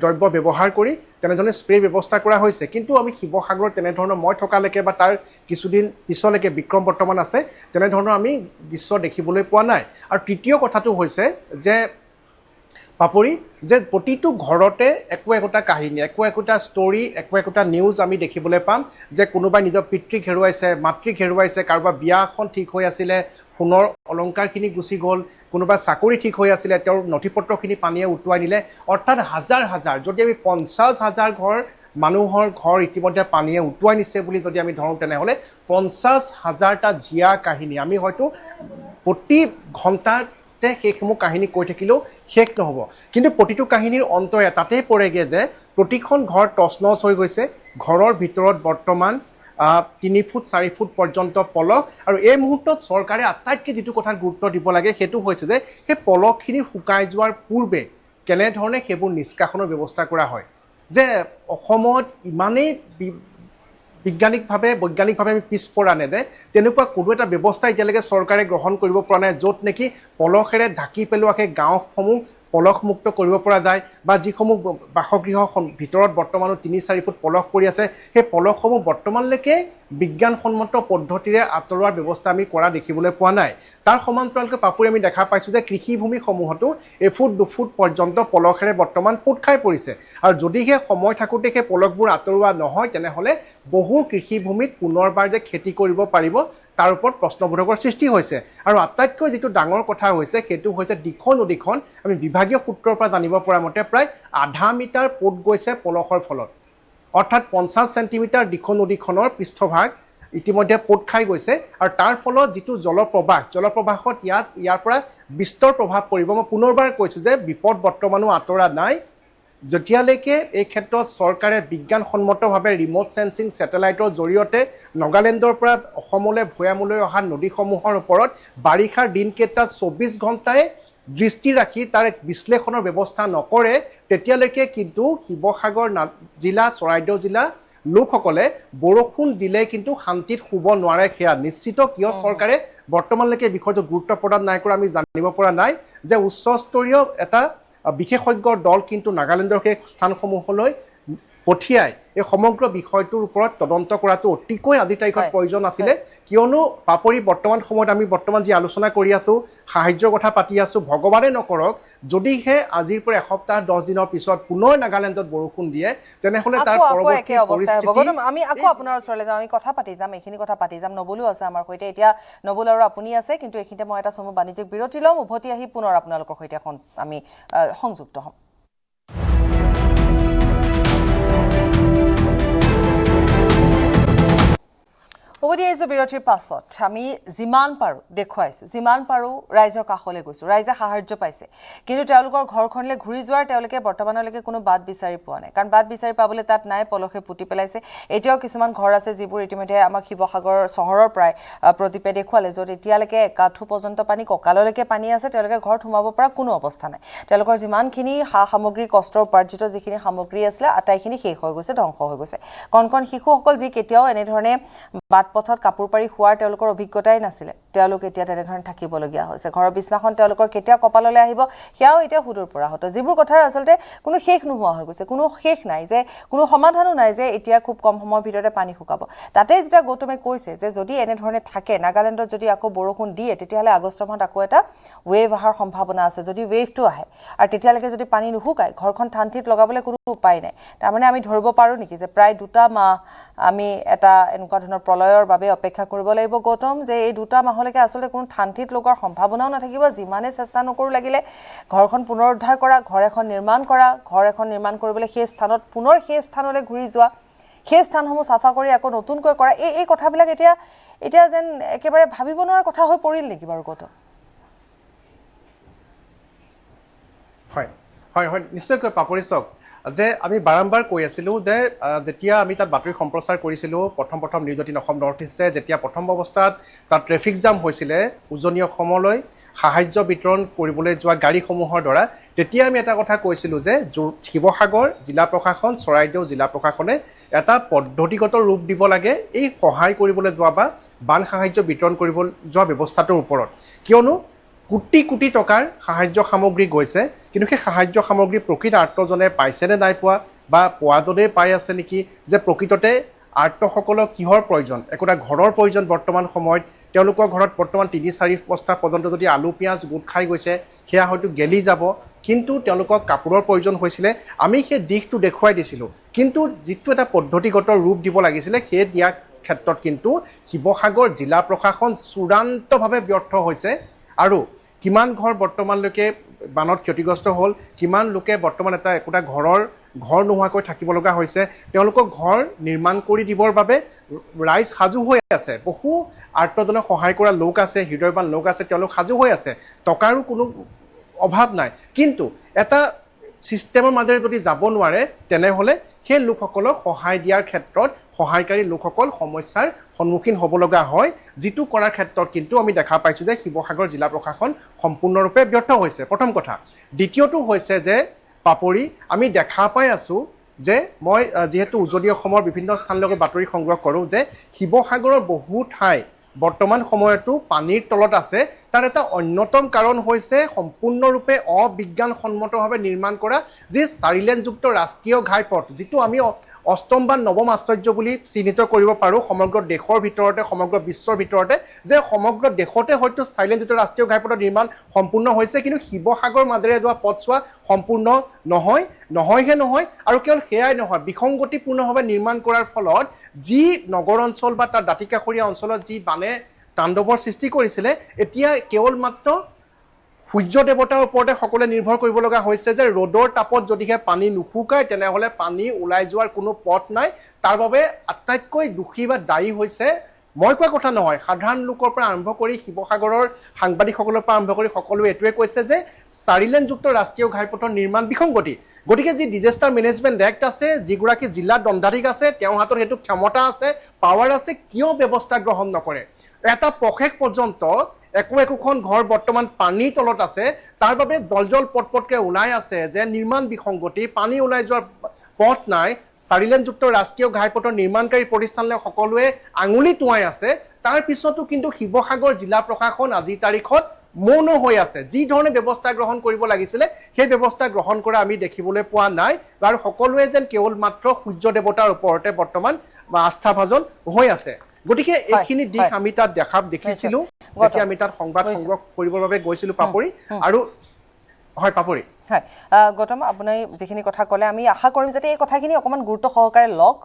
দ্ৰব্য ব্যৱহাৰ কৰি তেনেধৰণে স্প্ৰে ব্যৱস্থা কৰা হৈছে কিন্তু আমি শিৱসাগৰত তেনেধৰণৰ মই থকালৈকে বা তাৰ কিছুদিন পিছলৈকে বিক্ৰম বৰ্তমান আছে তেনেধৰণৰ আমি দৃশ্য দেখিবলৈ পোৱা নাই আৰু তৃতীয় কথাটো হৈছে যে পাপৰি যে প্ৰতিটো ঘৰতে একোটা কাহিনী একোটা ষ্টৰী একোটা নিউজ আমি দেখিবলৈ পাম যে কোনোবাই নিজৰ পিতৃক হেৰুৱাইছে মাতৃক হেৰুৱাইছে কাৰোবাৰ বিয়া এখন ঠিক হৈ আছিলে সোণৰ অলংকাৰখিনি গুচি গ'ল কোনোবা চাকৰি ঠিক হৈ আছিলে তেওঁৰ নথিপত্ৰখিনি পানীয়ে উটুৱাই নিলে অৰ্থাৎ হাজাৰ হাজাৰ যদি আমি 50,000 ঘৰ মানুহৰ ঘৰ ইতিমধ্যে পানীয়ে উটুৱাই নিছে বুলি যদি আমি ধৰোঁ তেনেহ'লে 50,000টা জীয়া কাহিনী আমি হয়তো প্ৰতি ঘণ্টাতে সেইসমূহ কাহিনী কৈ থাকিলেও শেষ নহ'ব কিন্তু প্ৰতিটো কাহিনীৰ অন্তৰে তাতেই পৰেগৈ যে প্ৰতিখন ঘৰ তছনছ হৈ গৈছে ঘৰৰ ভিতৰত বৰ্তমান 3 ফুট 4 ফুট পৰ্যন্ত পলক আৰু এই মুহূৰ্তত চৰকাৰে আটাইতকৈ যিটো কথাত গুৰুত্ব দিব লাগে সেইটো হৈছে যে সেই পলকখিনি শুকাই যোৱাৰ পূৰ্বে কেনেধৰণে সেইবোৰ নিষ্কাশনৰ ব্যৱস্থা কৰা হয় যে অসমত ইমানেই বৈজ্ঞানিকভাৱে আমি পিছপৰা নে যে তেনেকুৱা কোনো এটা ব্যৱস্থা এতিয়ালৈকে চৰকাৰে গ্ৰহণ কৰিব পৰা নাই য'ত নেকি পলসেৰে ঢাকি পেলোৱা সেই গাঁওসমূহ পলসমুক্ত কৰিব পৰা যায় বা যিসমূহ বাসগৃহ ভিতৰত বৰ্তমানো 3-4 ফুট পলস পৰি আছে সেই পলসসমূহ বৰ্তমানলৈকে বিজ্ঞানসন্মত পদ্ধতিৰে আঁতৰোৱাৰ ব্যৱস্থা আমি কৰা দেখিবলৈ পোৱা নাই তাৰ সমান্তৰালকৈ পাপুৰি আমি দেখা পাইছোঁ যে কৃষিভূমিসমূহতো 1 ফুট 2 ফুট পৰ্যন্ত পলসেৰে বৰ্তমান পোত খাই পৰিছে আৰু যদিহে সময় থাকোঁতে সেই পলসবোৰ আঁতৰোৱা নহয় তেনেহ'লে বহু কৃষিভূমিত পুনৰবাৰ যে খেতি কৰিব পাৰিব তাৰ ওপৰত প্ৰশ্নবোধকৰ সৃষ্টি হৈছে আৰু আটাইতকৈ যিটো ডাঙৰ কথা হৈছে সেইটো হৈছে দিখৌ নদীখন আমি বিভাগীয় সূত্ৰৰ পৰা জানিব পৰা মতে প্ৰায় আধা মিটাৰ পোত গৈছে পলসৰ ফলত অৰ্থাৎ 50 চেণ্টিমিটাৰ দিখৌ নদীখনৰ পৃষ্ঠভাগ ইতিমধ্যে পোত খাই গৈছে আৰু তাৰ ফলত যিটো জলপ্ৰবাহত ইয়াৰ পৰা বিস্তৰ প্ৰভাৱ পৰিব মই পুনৰবাৰ কৈছোঁ যে বিপদ বৰ্তমানো আঁতৰা নাই যেতিয়ালৈকে এই ক্ষেত্ৰত চৰকাৰে বিজ্ঞানসন্মতভাৱে ৰিম'ট সেন্সিং ছেটেলাইটৰ জৰিয়তে নাগালেণ্ডৰ পৰা অসমলৈ ভৈয়ামলৈ অহা নদীসমূহৰ ওপৰত বাৰিষাৰ দিনকেইটাত 24 ঘণ্টাই দৃষ্টি ৰাখি তাৰ বিশ্লেষণৰ ব্যৱস্থা নকৰে তেতিয়ালৈকে কিন্তু শিৱসাগৰ জিলা চৰাইদেউ জিলা লোকসকলে বৰষুণ দিলে কিন্তু শান্তিত শুব নোৱাৰে সেয়া নিশ্চিত কিয় চৰকাৰে বৰ্তমানলৈকে বিষয়টো গুৰুত্ব প্ৰদান নাই কৰা আমি জানিব পৰা নাই যে উচ্চস্তৰীয় এটা বিশেষজ্ঞৰ দল কিন্তু নাগালেণ্ডৰ সেই স্থানসমূহলৈ পঠিয়াই এই সমগ্ৰ বিষয়টোৰ ওপৰত তদন্ত কৰাটো অতিকৈ আজিৰ তাৰিখত প্ৰয়োজন আছিলে কিয়নো পাপৰি বৰ্তমান সময়ত আমি বৰ্তমান যি আলোচনা কৰি আছোঁ সাহায্যৰ কথা পাতি আছোঁ ভগৱানে নকৰক যদিহে আজিৰ পৰা এসপ্তাহ 10 দিনৰ পিছত পুনৰ নাগালেণ্ডত বৰষুণ দিয়ে তেনেহ'লে তাৰ পৰৱৰ্তী পৰিস্থিতি আমি আকৌ আপোনাৰ ওচৰলৈ যাম আমি কথা পাতি যাম এইখিনি কথা পাতি যাম নবুলো আছে আমাৰ সৈতে এতিয়া নবুল আৰু আপুনি আছে কিন্তু এইখিনিতে মই এটা চমু বাণিজ্যিক বিৰতি ল'ম উভতি আহি পুনৰ আপোনালোকৰ সৈতে এখন আমি সংযুক্ত হ'ম উভতি আহিছোঁ বিৰতিৰ পাছত আমি যিমান পাৰোঁ দেখুৱাইছোঁ যিমান পাৰোঁ ৰাইজৰ কাষলৈ গৈছোঁ ৰাইজে সাহায্য পাইছে কিন্তু তেওঁলোকৰ ঘৰখনলৈ ঘূৰি যোৱাৰ তেওঁলোকে বৰ্তমানলৈকে কোনো বাট বিচাৰি পোৱা নাই কাৰণ বাট বিচাৰি পাবলৈ তাত নাই পলসে পুতি পেলাইছে এতিয়াও কিছুমান ঘৰ আছে যিবোৰ ইতিমধ্যে আমাক শিৱসাগৰ চহৰৰ প্ৰায় প্ৰতিপে দেখুৱালে য'ত এতিয়ালৈকে একাঠু পৰ্যন্ত পানী কঁকাললৈকে পানী আছে তেওঁলোকে ঘৰত সোমাব পৰা কোনো অৱস্থা নাই তেওঁলোকৰ যিমানখিনি সা সামগ্ৰী কষ্টৰ উপাৰ্জিত যিখিনি সামগ্ৰী আছিলে আটাইখিনি শেষ হৈ গৈছে ধ্বংস হৈ গৈছে কণ শিশুসকল যি কেতিয়াও এনেধৰণে বাট পথত কাপোৰ পাৰি খোৱাৰ তেওঁলোকৰ অভিজ্ঞতাই নাছিলে তেওঁলোক এতিয়া তেনেধৰণে থাকিবলগীয়া হৈছে ঘৰৰ বিছনাখন তেওঁলোকৰ কেতিয়া কপাললৈ আহিব সেয়াও এতিয়া সুদূৰ পৰা হতো যিবোৰ কথাৰ আচলতে কোনো শেষ নোহোৱা হৈ গৈছে কোনো শেষ নাই যে কোনো সমাধানো নাই যে এতিয়া খুব কম সময়ৰ ভিতৰতে পানী শুকাব তাতে যেতিয়া গৌতমে কৈছে যে যদি এনেধৰণে থাকে নাগালেণ্ডত যদি আকৌ বৰষুণ দিয়ে তেতিয়াহ'লে আগষ্ট মাহত আকৌ এটা ৱেভ অহাৰ সম্ভাৱনা আছে যদি ৱেভটো আহে আৰু তেতিয়ালৈকে যদি পানী নুশুকায় ঘৰখন ঠাণ্ডাত লগাবলৈ কোনো উপায় নাই তাৰমানে আমি ধৰিব পাৰোঁ নেকি যে প্ৰায় 2টা মাহ আমি এটা এনেকুৱা ধৰণৰ প্ৰলয়ৰ বাবে অপেক্ষা কৰিব লাগিব গৌতম যে এই 2টা মাহলৈকে আচলতে কোনো ঠাণ্ডাত লগোৱাৰ সম্ভাৱনাও নাথাকিব যিমানে চেষ্টা নকৰোঁ লাগিলে ঘৰখন পুনৰুদ্ধাৰ কৰা ঘৰ এখন নিৰ্মাণ কৰিবলৈ সেই স্থানত পুনৰ সেই স্থানলৈ ঘূৰি যোৱা সেই স্থানসমূহ চাফা কৰি আকৌ নতুনকৈ কৰা এই কথাবিলাক এতিয়া যেন একেবাৰে ভাবিব নোৱাৰা কথা হৈ পৰিল নেকি বাৰু গৌতম হয় নিশ্চয়কৈ পাপৰি চাওক যে আমি বাৰম্বাৰ কৈ আছিলোঁ যে যেতিয়া আমি তাত বাতৰি সম্প্ৰচাৰ কৰিছিলোঁ প্ৰথম নিউজ 18 অসম নৰ্থ ইষ্টে যেতিয়া প্ৰথম অৱস্থাত তাত ট্ৰেফিক জাম হৈছিলে উজনি অসমলৈ সাহায্য বিতৰণ কৰিবলৈ যোৱা গাড়ীসমূহৰ দ্বাৰা তেতিয়া আমি এটা কথা কৈছিলোঁ যে শিৱসাগৰ জিলা প্ৰশাসন চৰাইদেউ জিলা প্ৰশাসনে এটা পদ্ধতিগত ৰূপ দিব লাগে এই সহায় কৰিবলৈ যোৱা বা বান সাহায্য বিতৰণ কৰিবলৈ যোৱা ব্যৱস্থাটোৰ ওপৰত কিয়নো কোটি টকাৰ সাহায্য সামগ্ৰী গৈছে কিন্তু সেই সাহায্য সামগ্ৰী প্ৰকৃত আৰ্তজনে পাইছেনে নাই পোৱা বা পোৱাজনেই পাই আছে নেকি যে প্ৰকৃততে আৰ্তসকলক কিহৰ প্ৰয়োজন একোটা ঘৰৰ প্ৰয়োজন বৰ্তমান সময়ত তেওঁলোকৰ ঘৰত বৰ্তমান ৩-৪ বস্তা পৰ্যন্ত যদি আলু পিঁয়াজ গোট খাই গৈছে সেয়া হয়তো গেলি যাব কিন্তু তেওঁলোকক কাপোৰৰ প্ৰয়োজন হৈছিলে আমি সেই দিশটো দেখুৱাই দিছিলোঁ কিন্তু যিটো এটা পদ্ধতিগত ৰূপ দিব লাগিছিলে সেই দিয়া ক্ষেত্ৰত কিন্তু শিৱসাগৰ জিলা প্ৰশাসন চূড়ান্তভাৱে ব্যৰ্থ হৈছে আৰু কিমান ঘৰ বৰ্তমানলৈকে বানত ক্ষতিগ্ৰস্ত হ'ল কিমান লোকে বৰ্তমান একোটা ঘৰ নোহোৱাকৈ থাকিব লগা হৈছে তেওঁলোকক ঘৰ নিৰ্মাণ কৰি দিবৰ বাবে ৰাইজ সাজু হৈ আছে বহু আৰ্তজনক সহায় কৰা লোক আছে হৃদয়বান লোক আছে তেওঁলোক সাজু হৈ আছে টকাৰো কোনো অভাৱ নাই কিন্তু এটা সিস্টেমৰ মাজেৰে যদি যাব নোৱাৰে তেনেহলে সেই লোকসকলক সহায় দিয়াৰ ক্ষেত্ৰত সহায়কাৰী লোকসকল সমস্যাৰ সন্মুখীন হ'ব লগা হয় যিটো কৰাৰ ক্ষেত্ৰত কিন্তু আমি দেখা পাইছো যে শিৱসাগৰ জিলা প্ৰশাসন সম্পূৰ্ণৰূপে ব্যৰ্থ হৈছে প্ৰথম কথা দ্বিতীয়টো হৈছে যে পাপৰি আমি দেখা পাই আছো যে মই যেহেতু উজনি অসমৰ বিভিন্ন স্থানলৈকে বাতৰি সংগ্ৰহ কৰোঁ যে শিৱসাগৰৰ বহু ঠাই বৰ্তমান সময়তো পানীৰ তলত আছে তাৰ এটা অন্যতম কাৰণ হৈছে সম্পূৰ্ণৰূপে অবিজ্ঞানসন্মতভাৱে নিৰ্মাণ কৰা যি 4 লেনযুক্ত ৰাষ্ট্ৰীয় ঘাইপথ যিটো আমি অষ্টম বা নৱম আশ্চৰ্য বুলি চিহ্নিত কৰিব পাৰোঁ সমগ্ৰ দেশৰ ভিতৰতে সমগ্ৰ বিশ্বৰ ভিতৰতে যে সমগ্ৰ দেশতে হয়তো 4 লেনযুক্ত ৰাষ্ট্ৰীয় ঘাইপথৰ নিৰ্মাণ সম্পূৰ্ণ হৈছে কিন্তু শিৱসাগৰ মাজেৰে যোৱা পথছোৱা সম্পূৰ্ণ নহয় আৰু কেৱল সেয়াই নহয় বিসংগতিপূৰ্ণভাৱে নিৰ্মাণ কৰাৰ ফলত যি নগৰ অঞ্চল বা তাৰ দাঁতিকাষৰীয়া অঞ্চলত যি বানে তাণ্ডৱৰ সৃষ্টি কৰিছিলে এতিয়া কেৱল মাত্ৰ সূৰ্য দেৱতাৰ ওপৰতে সকলোৱে নিৰ্ভৰ কৰিব লগা হৈছে যে ৰ'দৰ তাপত যদিহে পানী নুশুকায় তেনেহলে পানী ওলাই যোৱাৰ কোনো পথ নাই তাৰ বাবে আটাইতকৈ দুখী বা দায়ী হৈছে মই কোৱা কথা নহয় সাধাৰণ লোকৰ পৰা আৰম্ভ কৰি শিৱসাগৰৰ সাংবাদিকসকলৰ পৰা আৰম্ভ কৰি সকলোৱে এটোৱে কৈছে যে 4 লেনযুক্ত ৰাষ্ট্ৰীয় ঘাইপথৰ নিৰ্মাণ বিসংগতি গতিকে যি ডিজাস্টাৰ মেনেজমেণ্ট এক্ট আছে যিগৰাকী জিলা দণ্ডাধীশ আছে তেওঁৰ হাতত হেতু ক্ষমতা আছে পাৱাৰ আছে কিয় ব্যৱস্থা গ্ৰহণ নকৰে এটা পক্ষেক পৰ্যন্ত একোখন ঘৰ বৰ্তমান পানীৰ তলত আছে তাৰ বাবে জলজল পটপটকে ওলাই আছে যে নিৰ্মাণ বিসংগতি পানী ওলাই যোৱাৰ পথ নাই 4 লেনযুক্ত ৰাষ্ট্ৰীয় ঘাইপথৰ নিৰ্মাণকাৰী প্ৰতিষ্ঠানলৈ সকলোৱে আঙুলি টুৱাই আছে তাৰ পিছতো কিন্তু শিৱসাগৰ জিলা প্ৰশাসন আজি তাৰিখত মৌন হৈ আছে যি ধৰণে ব্যৱস্থা গ্ৰহণ কৰিব লাগিছিলে সেই ব্যৱস্থা গ্ৰহণ কৰা আমি দেখিবলৈ পোৱা নাই আৰু সকলোৱে যেন কেৱল মাত্ৰ সূৰ্য দেৱতাৰ ওপৰতে বৰ্তমান আস্থাভাজন হৈ আছে গতিকে এইখিনি দিশ আমি তাত দেখিছিলো যেতিয়া আমি তাত সংবাদ সংগ্ৰহ কৰিবৰ বাবে গৈছিলো পাপৰি আৰু হয় পাপৰি হয় গৌতম আপুনি যিখিনি কথা ক'লে আমি আশা কৰিম যাতে এই কথাখিনি অকমান গুৰুত্ব সহকাৰে লওক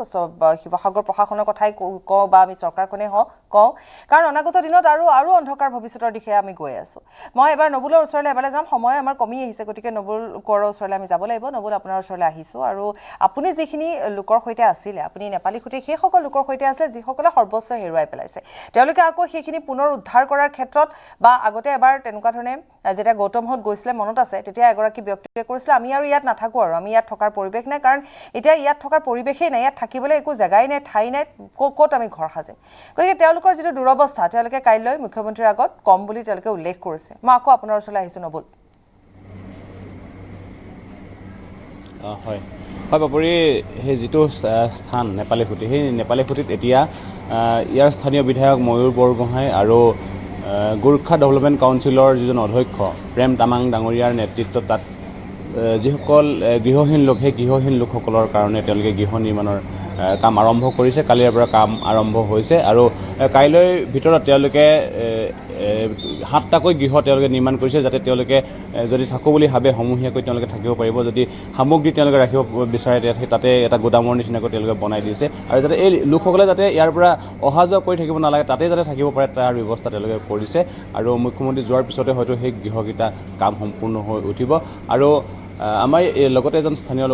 শিৱসাগৰ প্ৰশাসনৰ কথাই কওঁ বা আমি চৰকাৰখনে কওঁ কাৰণ অনাগত দিনত আৰু অন্ধকাৰ ভৱিষ্যতৰ দিশে আমি গৈ আছো মই এবাৰ নবুলৰ ওচৰলৈ এবাৰ যাম সময় আমাৰ কমি আহিছে গতিকে নবুল কোঁৱৰৰ ওচৰলৈ আমি যাব লাগিব নবুল আপোনাৰ ওচৰলৈ আহিছো আৰু আপুনি যিখিনি লোকৰ সৈতে আছিলে আপুনি নেপালী খুঁটি সেই সকল লোকৰ সৈতে আছিলে যিসকলে সৰ্বস্ব হেৰুৱাই পেলাইছে তেওঁলোকে আকৌ সেইখিনি পুনৰ উদ্ধাৰ কৰাৰ ক্ষেত্ৰত বা আগতে এবাৰ তেনেকুৱা ধৰণে যেতিয়া গৌতমহঁত গৈছিলে মনত আছে তেতিয়া এগৰাকী ব্যক্তিয়ে কৈছিল আমি আৰু ইয়াত নাথাকো আৰু আমি ইয়াত থকাৰ পৰিৱেশ নাই কাৰণ এতিয়া ইয়াত থকাৰ পৰিৱেশেই নাই ইয়াত থাকিবলৈ একো জেগাই নাই ঠাই নাই ক'ত আমি ঘৰ সাজিম গতিকে তেওঁলোকৰ যিটো দুৰৱস্থা তেওঁলোকে কাইলৈ মুখ্যমন্ত্ৰীৰ আগত কম বুলি তেওঁলোকে উল্লেখ কৰিছে মই আকৌ আপোনাৰ ওচৰলৈ আহিছোঁ নবুল হয় বাপুৰি সেই যিটো স্থান নেপালী খুঁটি সেই নেপালী খুঁটিত এতিয়া ইয়াৰ স্থানীয় বিধায়ক ময়ূৰ বৰগোহাঁই আৰু গোৰ্খা ডেভেলপমেণ্ট কাউন্সিলৰ যিজন অধ্যক্ষ প্ৰেম তামাং ডাঙৰীয়াৰ নেতৃত্বত তাত যিসকল গৃহহীন লোক সেই গৃহহীন লোকসকলৰ কাৰণে তেওঁলোকে গৃহ নিৰ্মাণৰ কাম আৰম্ভ কৰিছে কালিৰ পৰা কাম আৰম্ভ হৈছে আৰু কাইলৈ ভিতৰত তেওঁলোকে 7টাকৈ গৃহ তেওঁলোকে নিৰ্মাণ কৰিছে যাতে তেওঁলোকে যদি থাকোঁ বুলি ভাবে সমূহীয়াকৈ তেওঁলোকে থাকিব পাৰিব যদি সামগ্ৰী তেওঁলোকে ৰাখিব বিচাৰে তাতে এটা গোদামৰ নিচিনাকৈ তেওঁলোকে বনাই দিছে আৰু যাতে এই লোকসকলে যাতে ইয়াৰ পৰা অহা যোৱা কৰি থাকিব নালাগে তাতে যাতে থাকিব পাৰে তাৰ ব্যৱস্থা তেওঁলোকে কৰিছে আৰু মুখ্যমন্ত্ৰী যোৱাৰ পিছতে হয়তো সেই গৃহকেইটা কাম সম্পূৰ্ণ হৈ উঠিব আৰু আমাৰ লগতে এজন স্থানীয়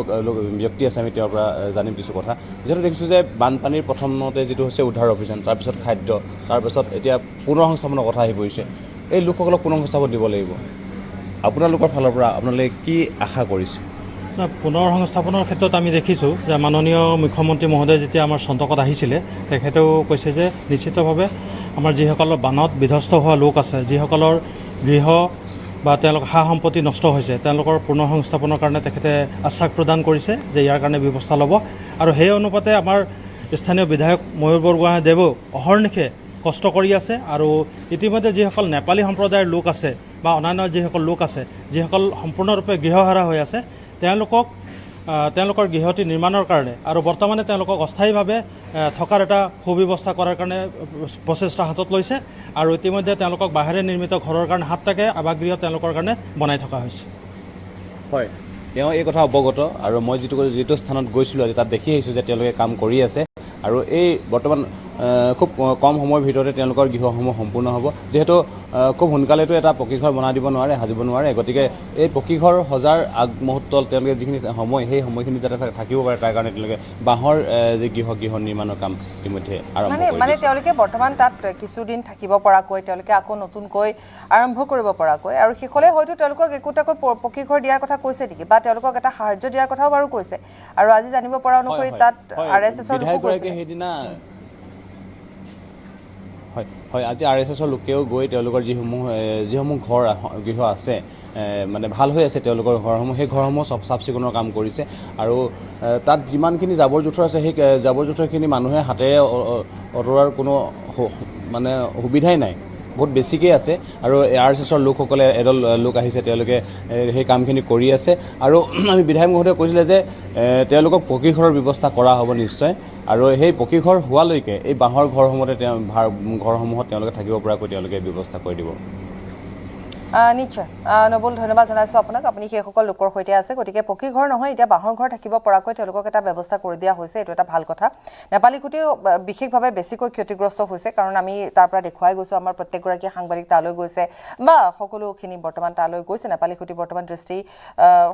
ব্যক্তি আছে আমি তেওঁৰ পৰা জানিম কিছু কথা যিহেতু দেখিছোঁ যে বানপানীৰ প্ৰথমতে যিটো হৈছে উদ্ধাৰ অভিযান তাৰপিছত খাদ্য তাৰপিছত এতিয়া পুনৰ সংস্থাপনৰ কথা আহি পৰিছে এই লোকসকলক পুনৰ সংস্থাপন দিব লাগিব আপোনালোকৰ ফালৰ পৰা আপোনালোকে কি আশা কৰিছে পুনৰ সংস্থাপনৰ ক্ষেত্ৰত আমি দেখিছোঁ যে মাননীয় মুখ্যমন্ত্ৰী মহোদয় যেতিয়া আমাৰ চন্তকত আহিছিলে তেখেতেও কৈছে যে নিশ্চিতভাৱে আমাৰ যিসকলৰ বানত বিধ্বস্ত হোৱা লোক আছে যিসকলৰ গৃহ বা তেওঁলোকৰ সা সম্পত্তি নষ্ট হৈছে তেওঁলোকৰ পুনৰ সংস্থাপনৰ কাৰণে তেখেতে আশ্বাস প্ৰদান কৰিছে যে ইয়াৰ কাৰণে ব্যৱস্থা ল'ব আৰু সেই অনুপাতে আমাৰ স্থানীয় বিধায়ক ময়ূৰ বৰগোহাঁইদেৱেও অহৰ্নিশে কষ্ট কৰি আছে আৰু ইতিমধ্যে যিসকল নেপালী সম্প্ৰদায়ৰ লোক আছে বা অন্যান্য যিসকল লোক আছে যিসকল সম্পূৰ্ণৰূপে গৃহহাৰা হৈ আছে তেওঁলোকৰ গৃহটি নিৰ্মাণৰ কাৰণে আৰু বৰ্তমানে তেওঁলোকক অস্থায়ীভাৱে থকাৰ এটা সুব্যৱস্থা কৰাৰ কাৰণে প্ৰচেষ্টা হাতত লৈছে আৰু ইতিমধ্যে তেওঁলোকক বাহিৰে নিৰ্মিত ঘৰৰ কাৰণে 7টাকৈ আৱাসগৃহ তেওঁলোকৰ কাৰণে বনাই থকা হৈছে হয় তেওঁ এই কথা অৱগত আৰু মই যিটো স্থানত গৈছিলোঁ আজি তাত দেখি আহিছোঁ যে তেওঁলোকে কাম কৰি আছে আৰু এই বৰ্তমান খুব কম সময়ৰ ভিতৰতে তেওঁলোকৰ গৃহসমূহ সম্পূৰ্ণ হ'ব যিহেতু খুব সোনকালেতো এটা পকী ঘৰ বনাই দিব নোৱাৰে সাজিব নোৱাৰে গতিকে এই পকী ঘৰ সজাৰ আগমুহূৰ্তত তেওঁলোকে যিখিনি সময় সেই সময়খিনি যাতে থাকিব পাৰে তাৰ কাৰণে তেওঁলোকে বাঁহৰ যি গৃহ নিৰ্মাণৰ কাম ইতিমধ্যে আৰম্ভ কৰিছে মানে তেওঁলোকে বৰ্তমান তাত কিছুদিন থাকিব পৰাকৈ তেওঁলোকে আকৌ নতুনকৈ আৰম্ভ কৰিব পৰাকৈ আৰু শেষলৈ হয়তো তেওঁলোকক একোটাকৈ পকী ঘৰ দিয়াৰ কথা কৈছে নেকি বা তেওঁলোকক এটা সাহায্য দিয়াৰ কথাও বাৰু কৈছে আৰু আজি জানিব পৰা অনুসৰি তাত RSSৰ লোকো কৈছে সেইদিনা হয় আজি RSSৰ লোকেও গৈ তেওঁলোকৰ যিসমূহ গৃহ আছে মানে ভাল হৈ আছে তেওঁলোকৰ ঘৰসমূহ সেই ঘৰসমূহ চাফ চিকুণৰ কাম কৰিছে আৰু তাত যিমানখিনি জাবৰ জোঁথৰ আছে সেই জাবৰ জোঁথৰখিনি মানুহে হাতেৰে অতৰোৱাৰ কোনো মানে সুবিধাই নাই বহুত বেছিকৈ আছে আৰু RSSৰ লোকসকলে এডল লোক আহিছে তেওঁলোকে সেই কামখিনি কৰি আছে আৰু আমি বিধায়ক মহোদয়ে কৈছিলে যে তেওঁলোকক পকী ঘৰৰ ব্যৱস্থা কৰা হ'ব নিশ্চয় আৰু সেই পকী ঘৰ হোৱালৈকে এই বাঁহৰ ঘৰসমূহত তেওঁলোকে থাকিব পৰাকৈ তেওঁলোকে ব্যৱস্থা কৰি দিব নিশ্চয় নবুল ধন্যবাদ জনাইছোঁ আপোনাক আপুনি সেইসকল লোকৰ সৈতে আছে গতিকে পকী ঘৰ নহয় এতিয়া বাঁহৰ ঘৰ থাকিব পৰাকৈ তেওঁলোকক এটা ব্যৱস্থা কৰি দিয়া হৈছে এইটো এটা ভাল কথা নেপালী খুঁটিও বিশেষভাৱে বেছিকৈ ক্ষতিগ্ৰস্ত হৈছে কাৰণ আমি তাৰ পৰা দেখুৱাই গৈছোঁ আমাৰ প্ৰত্যেকগৰাকী সাংবাদিক তালৈ গৈছে বা সকলোখিনি বৰ্তমান তালৈ গৈছে নেপালী খুঁটি বৰ্তমান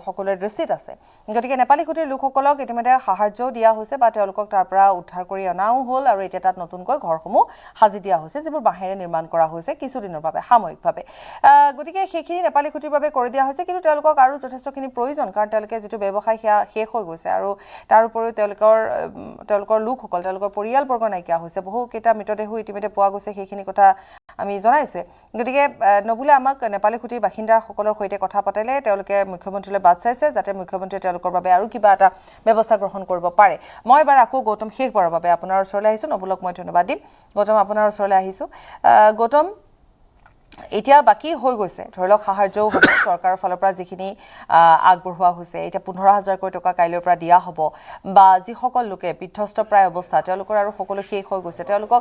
সকলোৰে দৃষ্টিত আছে গতিকে নেপালী খুঁটিৰ লোকসকলক ইতিমধ্যে সাহায্যও দিয়া হৈছে বা তেওঁলোকক তাৰ পৰা উদ্ধাৰ কৰি অনাও হ'ল আৰু এতিয়া তাত নতুনকৈ ঘৰসমূহ সাজি দিয়া হৈছে যিবোৰ বাঁহেৰে নিৰ্মাণ কৰা হৈছে কিছুদিনৰ বাবে সাময়িকভাৱে গতিকে সেইখিনি নেপালী খুঁটিৰ বাবে কৰি দিয়া হৈছে কিন্তু তেওঁলোকক আৰু যথেষ্টখিনি প্ৰয়োজন কাৰণ তেওঁলোকে যিটো ব্যৱসায় সেয়া শেষ হৈ গৈছে আৰু তাৰ উপৰিও তেওঁলোকৰ লোকসকল তেওঁলোকৰ পৰিয়ালবৰ্গ নাইকিয়া হৈছে বহুকেইটা মৃতদেহো ইতিমধ্যে পোৱা গৈছে সেইখিনি কথা আমি জনাইছোৱে গতিকে নবুলে আমাক নেপালী খুঁটিৰ বাসিন্দাসকলৰ সৈতে কথা পাতিলে তেওঁলোকে মুখ্যমন্ত্ৰীলৈ বাট চাইছে যাতে মুখ্যমন্ত্ৰীয়ে তেওঁলোকৰ বাবে আৰু কিবা এটা ব্যৱস্থা গ্ৰহণ কৰিব পাৰে মই এবাৰ আকৌ গৌতম শেষবাৰৰ বাবে আপোনাৰ ওচৰলৈ আহিছোঁ নবুলক মই ধন্যবাদ দিম গৌতম আপোনাৰ ওচৰলৈ আহিছোঁ গৌতম এতিয়া বাকি হৈ গৈছে ধৰি লওক সাহায্যও হ'ব চৰকাৰৰ ফালৰ পৰা যিখিনি আগবঢ়োৱা হৈছে এতিয়া 15,000 টকা কাইলৈৰ পৰা দিয়া হ'ব বা যিসকল লোকে বিধ্বস্ত প্ৰায় অৱস্থা তেওঁলোকৰ আৰু সকলো শেষ হৈ গৈছে তেওঁলোকক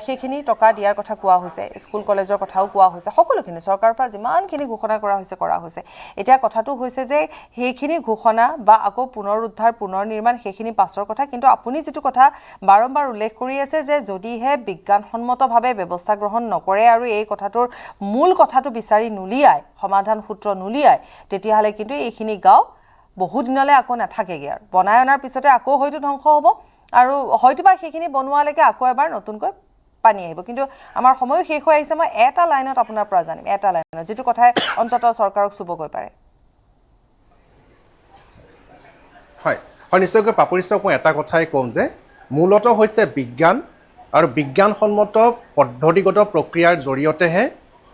সেইখিনি টকা দিয়াৰ কথা কোৱা হৈছে স্কুল কলেজৰ কথাও কোৱা হৈছে সকলোখিনি চৰকাৰৰ পৰা যিমানখিনি ঘোষণা কৰা হৈছে এতিয়া কথাটো হৈছে যে সেইখিনি ঘোষণা বা আকৌ পুনৰুদ্ধাৰ পুনৰ নিৰ্মাণ সেইখিনি পাছৰ কথা কিন্তু আপুনি যিটো কথা বাৰম্বাৰ উল্লেখ কৰি আছে যে যদিহে বিজ্ঞানসন্মতভাৱে ব্যৱস্থা গ্ৰহণ নকৰে আৰু এই কথাটোৰ মূল কথাটো বিচাৰি নুলিয়ায় সমাধান সূত্ৰ নুলিয়ায় তেতিয়াহ'লে কিন্তু এইখিনি গাঁও বহু দিনলৈ আকৌ নাথাকেগৈ আৰু বনাই অনাৰ পিছতে আকৌ হয়তো ধ্বংস হ'ব আৰু হয়তোবা সেইখিনি বনোৱালৈকে আকৌ এবাৰ নতুনকৈ পানী আহিব কিন্তু আমাৰ সময়ো শেষ হৈ আহিছে মই এটা লাইনত আপোনাৰ পৰা জানিম এটা লাইনত যিটো কথাই অন্ততঃ চৰকাৰক চুবগৈ পাৰে হয় নিশ্চয়কৈ পাপৰিষ্টক মই এটা কথাই ক'ম যে মূলতঃ হৈছে বিজ্ঞান আৰু বিজ্ঞানসন্মত পদ্ধতিগত প্ৰক্ৰিয়াৰ জৰিয়তেহে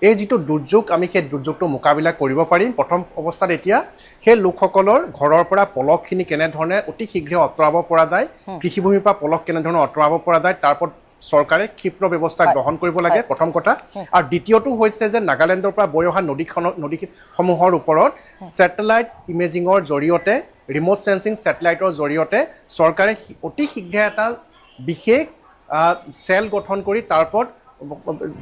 এই যিটো দুৰ্যোগ আমি সেই দুৰ্যোগটো মোকাবিলা কৰিব পাৰিম প্ৰথম অৱস্থাত এতিয়া সেই লোকসকলৰ ঘৰৰ পৰা পলকখিনি কেনেধৰণে অতি শীঘ্ৰে আঁতৰাব পৰা যায় কৃষিভূমিৰ পৰা পলক কেনেধৰণে আঁতৰাব পৰা যায় তাৰ ওপৰত চৰকাৰে ক্ষীপ্ৰ ব্যৱস্থা গ্ৰহণ কৰিব লাগে প্ৰথম কথা আৰু দ্বিতীয়টো হৈছে যে নাগালেণ্ডৰ পৰা বৈ অহা নদীসমূহৰ ওপৰত ছেটেলাইট ইমেজিঙৰ জৰিয়তে ৰিম'ট চেন্সিং ছেটেলাইটৰ জৰিয়তে চৰকাৰে অতি শীঘ্ৰে এটা বিশেষ চেল গঠন কৰি তাৰ ওপৰত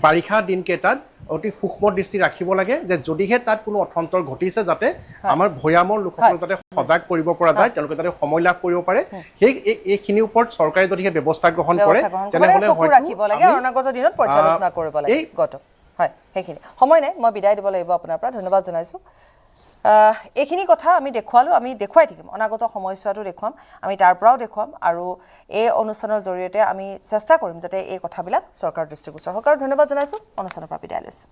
বাৰিষা দিনকেইটাত অতি সূক্ষ্ম দৃষ্টি ৰাখিব লাগে যে যদিহে তাত কোনো অথন্তৰ ঘটিছে যাতে আমাৰ ভৈয়ামৰ লোকসকলক যাতে সজাগ কৰিব পৰা যায় তেওঁলোকে যাতে সময় লাভ কৰিব পাৰে সেই এইখিনিৰ ওপৰত চৰকাৰে যদিহে ব্যৱস্থা গ্ৰহণ কৰে তেনেহ'লে ৰাখিব লাগে অনাগত দিনত পৰ্যালোচনা কৰিব লাগে গত হয় সেইখিনি সময় নাই মই বিদায় দিব লাগিব আপোনাৰ পৰা ধন্যবাদ জনাইছোঁ এইখিনি কথা আমি দেখুৱালোঁ আমি দেখুৱাই থাকিম অনাগত সময়ছোৱাটো দেখুৱাম আমি তাৰ পৰাও দেখুৱাম আৰু এই অনুষ্ঠানৰ জৰিয়তে আমি চেষ্টা কৰিম যাতে এই কথাবিলাক চৰকাৰৰ দৃষ্টিগোচৰ হওক আৰু ধন্যবাদ জনাইছোঁ অনুষ্ঠানৰ পৰা বিদায় লৈছোঁ